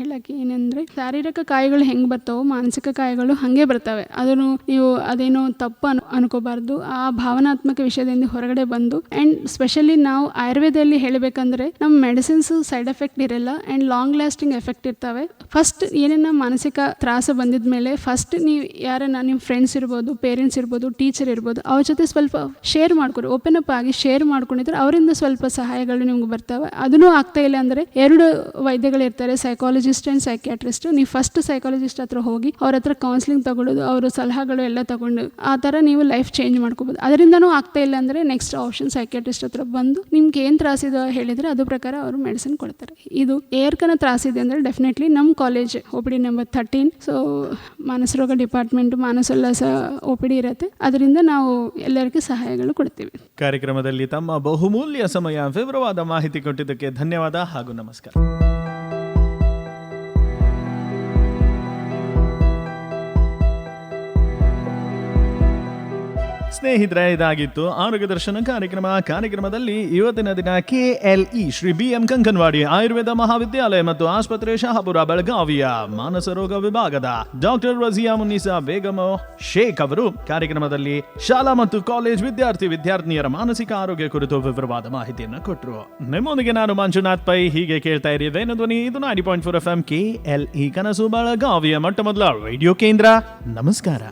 ಹೇಳಕ್ಕೆ ಏನಂದ್ರೆ, ಶಾರೀರಿಕ ಕಾಯಿಗಳು ಹೆಂಗೆ ಬರ್ತಾವೋ ಮಾನಸಿಕ ಕಾಯಿಗಳು ಹಾಗೆ ಬರ್ತವೆ. ಅದನ್ನು ನೀವು ಅದೇನೋ ತಪ್ಪು ಅನ್ಕೋಬಾರ್ದು. ಆ ಭಾವನಾತ್ಮಕ ವಿಷಯದಿಂದ ಹೊರಗಡೆ ಬಂದು, ಆ್ಯಂಡ್ ಸ್ಪೆಷಲಿ ನಾವು ಆಯುರ್ವೇದದಲ್ಲಿ ಹೇಳಬೇಕಂದ್ರೆ ನಮ್ಮ ಮೆಡಿಸಿನ್ಸ್ ಸೈಡ್ ಎಫೆಕ್ಟ್ ಇರಲ್ಲ ಆ್ಯಂಡ್ ಲಾಂಗ್ ಲಾಸ್ಟಿಂಗ್ ಎಫೆಕ್ಟ್ ಇರ್ತವೆ. ಫಸ್ಟ್ ಏನೇನ ಮಾನಸಿಕ ತ್ರಾಸ ಬಂದಿದ ಮೇಲೆ ಫಸ್ಟ್ ನೀವು ಯಾರನ್ನ ನಿಮ್ಮ ಫ್ರೆಂಡ್ಸ್ ಇರ್ಬೋದು, ಪೇರೆಂಟ್ಸ್ ಇರ್ಬೋದು, ಟೀಚರ್ ಇರ್ಬೋದು, ಅವ್ರ ಜೊತೆ ಸ್ವಲ್ಪ ಶೇರ್ ಮಾಡ್ಕೊರಿ, ಓಪನ್ ಅಪ್ ಆಗಿ ಶೇರ್ ಮಾಡ್ಕೊಂಡಿದ್ರೆ ಅವರಿಂದ ಸ್ವಲ್ಪ ಸಹಾಯಗಳು ನಿಮ್ಗೆ ಬರ್ತವೆ. ಅದನ್ನೂ ಆಗ್ತಾ ಇಲ್ಲ ಅಂದರೆ ಎರಡು ವೈದ್ಯಗಳಿರ್ತಾರೆ, ಸೈಕಾಲಜಿಸ್ಟ್ ಆ್ಯಂಡ್ ಸೈಕಿಯಾಟ್ರಿಸ್ಟ್. ನೀವು ಫಸ್ಟ್ ಸೈಕಾಲಜಿಸ್ಟ್ ಹತ್ರ ಹೋಗಿ ಅವ್ರ ಹತ್ರ ಕೌನ್ಸಿಲಿಂಗ್ ತಗೊಳ್ಳೋದು, ಅವರ ಸಲಹೆಗಳು ಎಲ್ಲ ತಗೊಂಡು ಆ ಥರ ನೀವು ಲೈಫ್ ಚೇಂಜ್ ಮಾಡ್ಕೋಬೋದು. ಅದರಿಂದನೂ ಆಗ್ತಾ ಇಲ್ಲ ಅಂದರೆ ನೆಕ್ಸ್ಟ್ ಆಪ್ಷನ್ ಸೈಕಿಯಾಟ್ರಿಸ್ಟ್ ಹತ್ರ ಬಂದು ನಿಮ್ಗೆ ಏನು ತ್ರಾಸಿದೆ ಹೇಳಿದರೆ ಅದು ಪ್ರಕಾರ ಅವರು ಮೆಡಿಸಿನ್ ಕೊಡ್ತಾರೆ. ಇದು ಏರ್ಕನ ತ್ರಾಸಿದೆ ಅಂದರೆ ಡೆಫಿನೆಟ್ಲಿ ನಮ್ಮ ಕಾಲೇಜ್ OPD ನಂಬರ್ 13, ಸೊ ಮಾನಸ ರೋಗ ಡಿಪಾರ್ಟ್ಮೆಂಟ್ ಮಾನಸೋಲ್ಲಾಸ OPD ಇರುತ್ತೆ. ಅದರಿಂದ ನಾವು ಎಲ್ಲರಿಗೂ ಸಹಾಯಗಳು ಕೊಡ್ತೀವಿ. ಕಾರ್ಯಕ್ರಮದಲ್ಲಿ ತಮ್ಮ ಬಹುಮೂಲ್ಯ ಸಮಯ, ವಿವರವಾದ ಮಾಹಿತಿ ಕೊಟ್ಟಿದ್ದಕ್ಕೆ ಧನ್ಯವಾದ ಹಾಗೂ ನಮಸ್ಕಾರ. ಸ್ನೇಹಿತರೆ, ಇದಾಗಿತ್ತು ಆರೋಗ್ಯ ದರ್ಶನ ಕಾರ್ಯಕ್ರಮದಲ್ಲಿ ಇವತ್ತಿನ ದಿನ KLE ಶ್ರೀ BM ಕಂಕನವಾಡಿ ಆಯುರ್ವೇದ ಮಹಾವಿದ್ಯಾಲಯ ಮತ್ತು ಆಸ್ಪತ್ರೆ ಶಹಾಪುರ ಬೆಳಗಾವಿಯ ಮಾನಸ ರೋಗ ವಿಭಾಗದ ಡಾಕ್ಟರ್ ರಜಿಯಾ ಮುನಿಸಾ ಬೇಗಂ ಶೇಖ್ ಅವರು ಕಾರ್ಯಕ್ರಮದಲ್ಲಿ ಶಾಲಾ ಮತ್ತು ಕಾಲೇಜ್ ವಿದ್ಯಾರ್ಥಿನಿಯರ ಮಾನಸಿಕ ಆರೋಗ್ಯ ಕುರಿತು ವಿವರವಾದ ಮಾಹಿತಿಯನ್ನು ಕೊಟ್ಟರು. ನಿಮ್ಮೊಂದಿಗೆ ನಾನು ಮಂಜುನಾಥ್ ಪೈ. ಹೀಗೆ ಕೇಳ್ತಾ ಇರಿ ವೇಣುಧ್ವನಿ. ಇದು 90.4 FM KLE ಕನಸು ಬೆಳಗಾವಿಯ ಮೊಟ್ಟ ಮೊದಲ ರೇಡಿಯೋ ಕೇಂದ್ರ. ನಮಸ್ಕಾರ.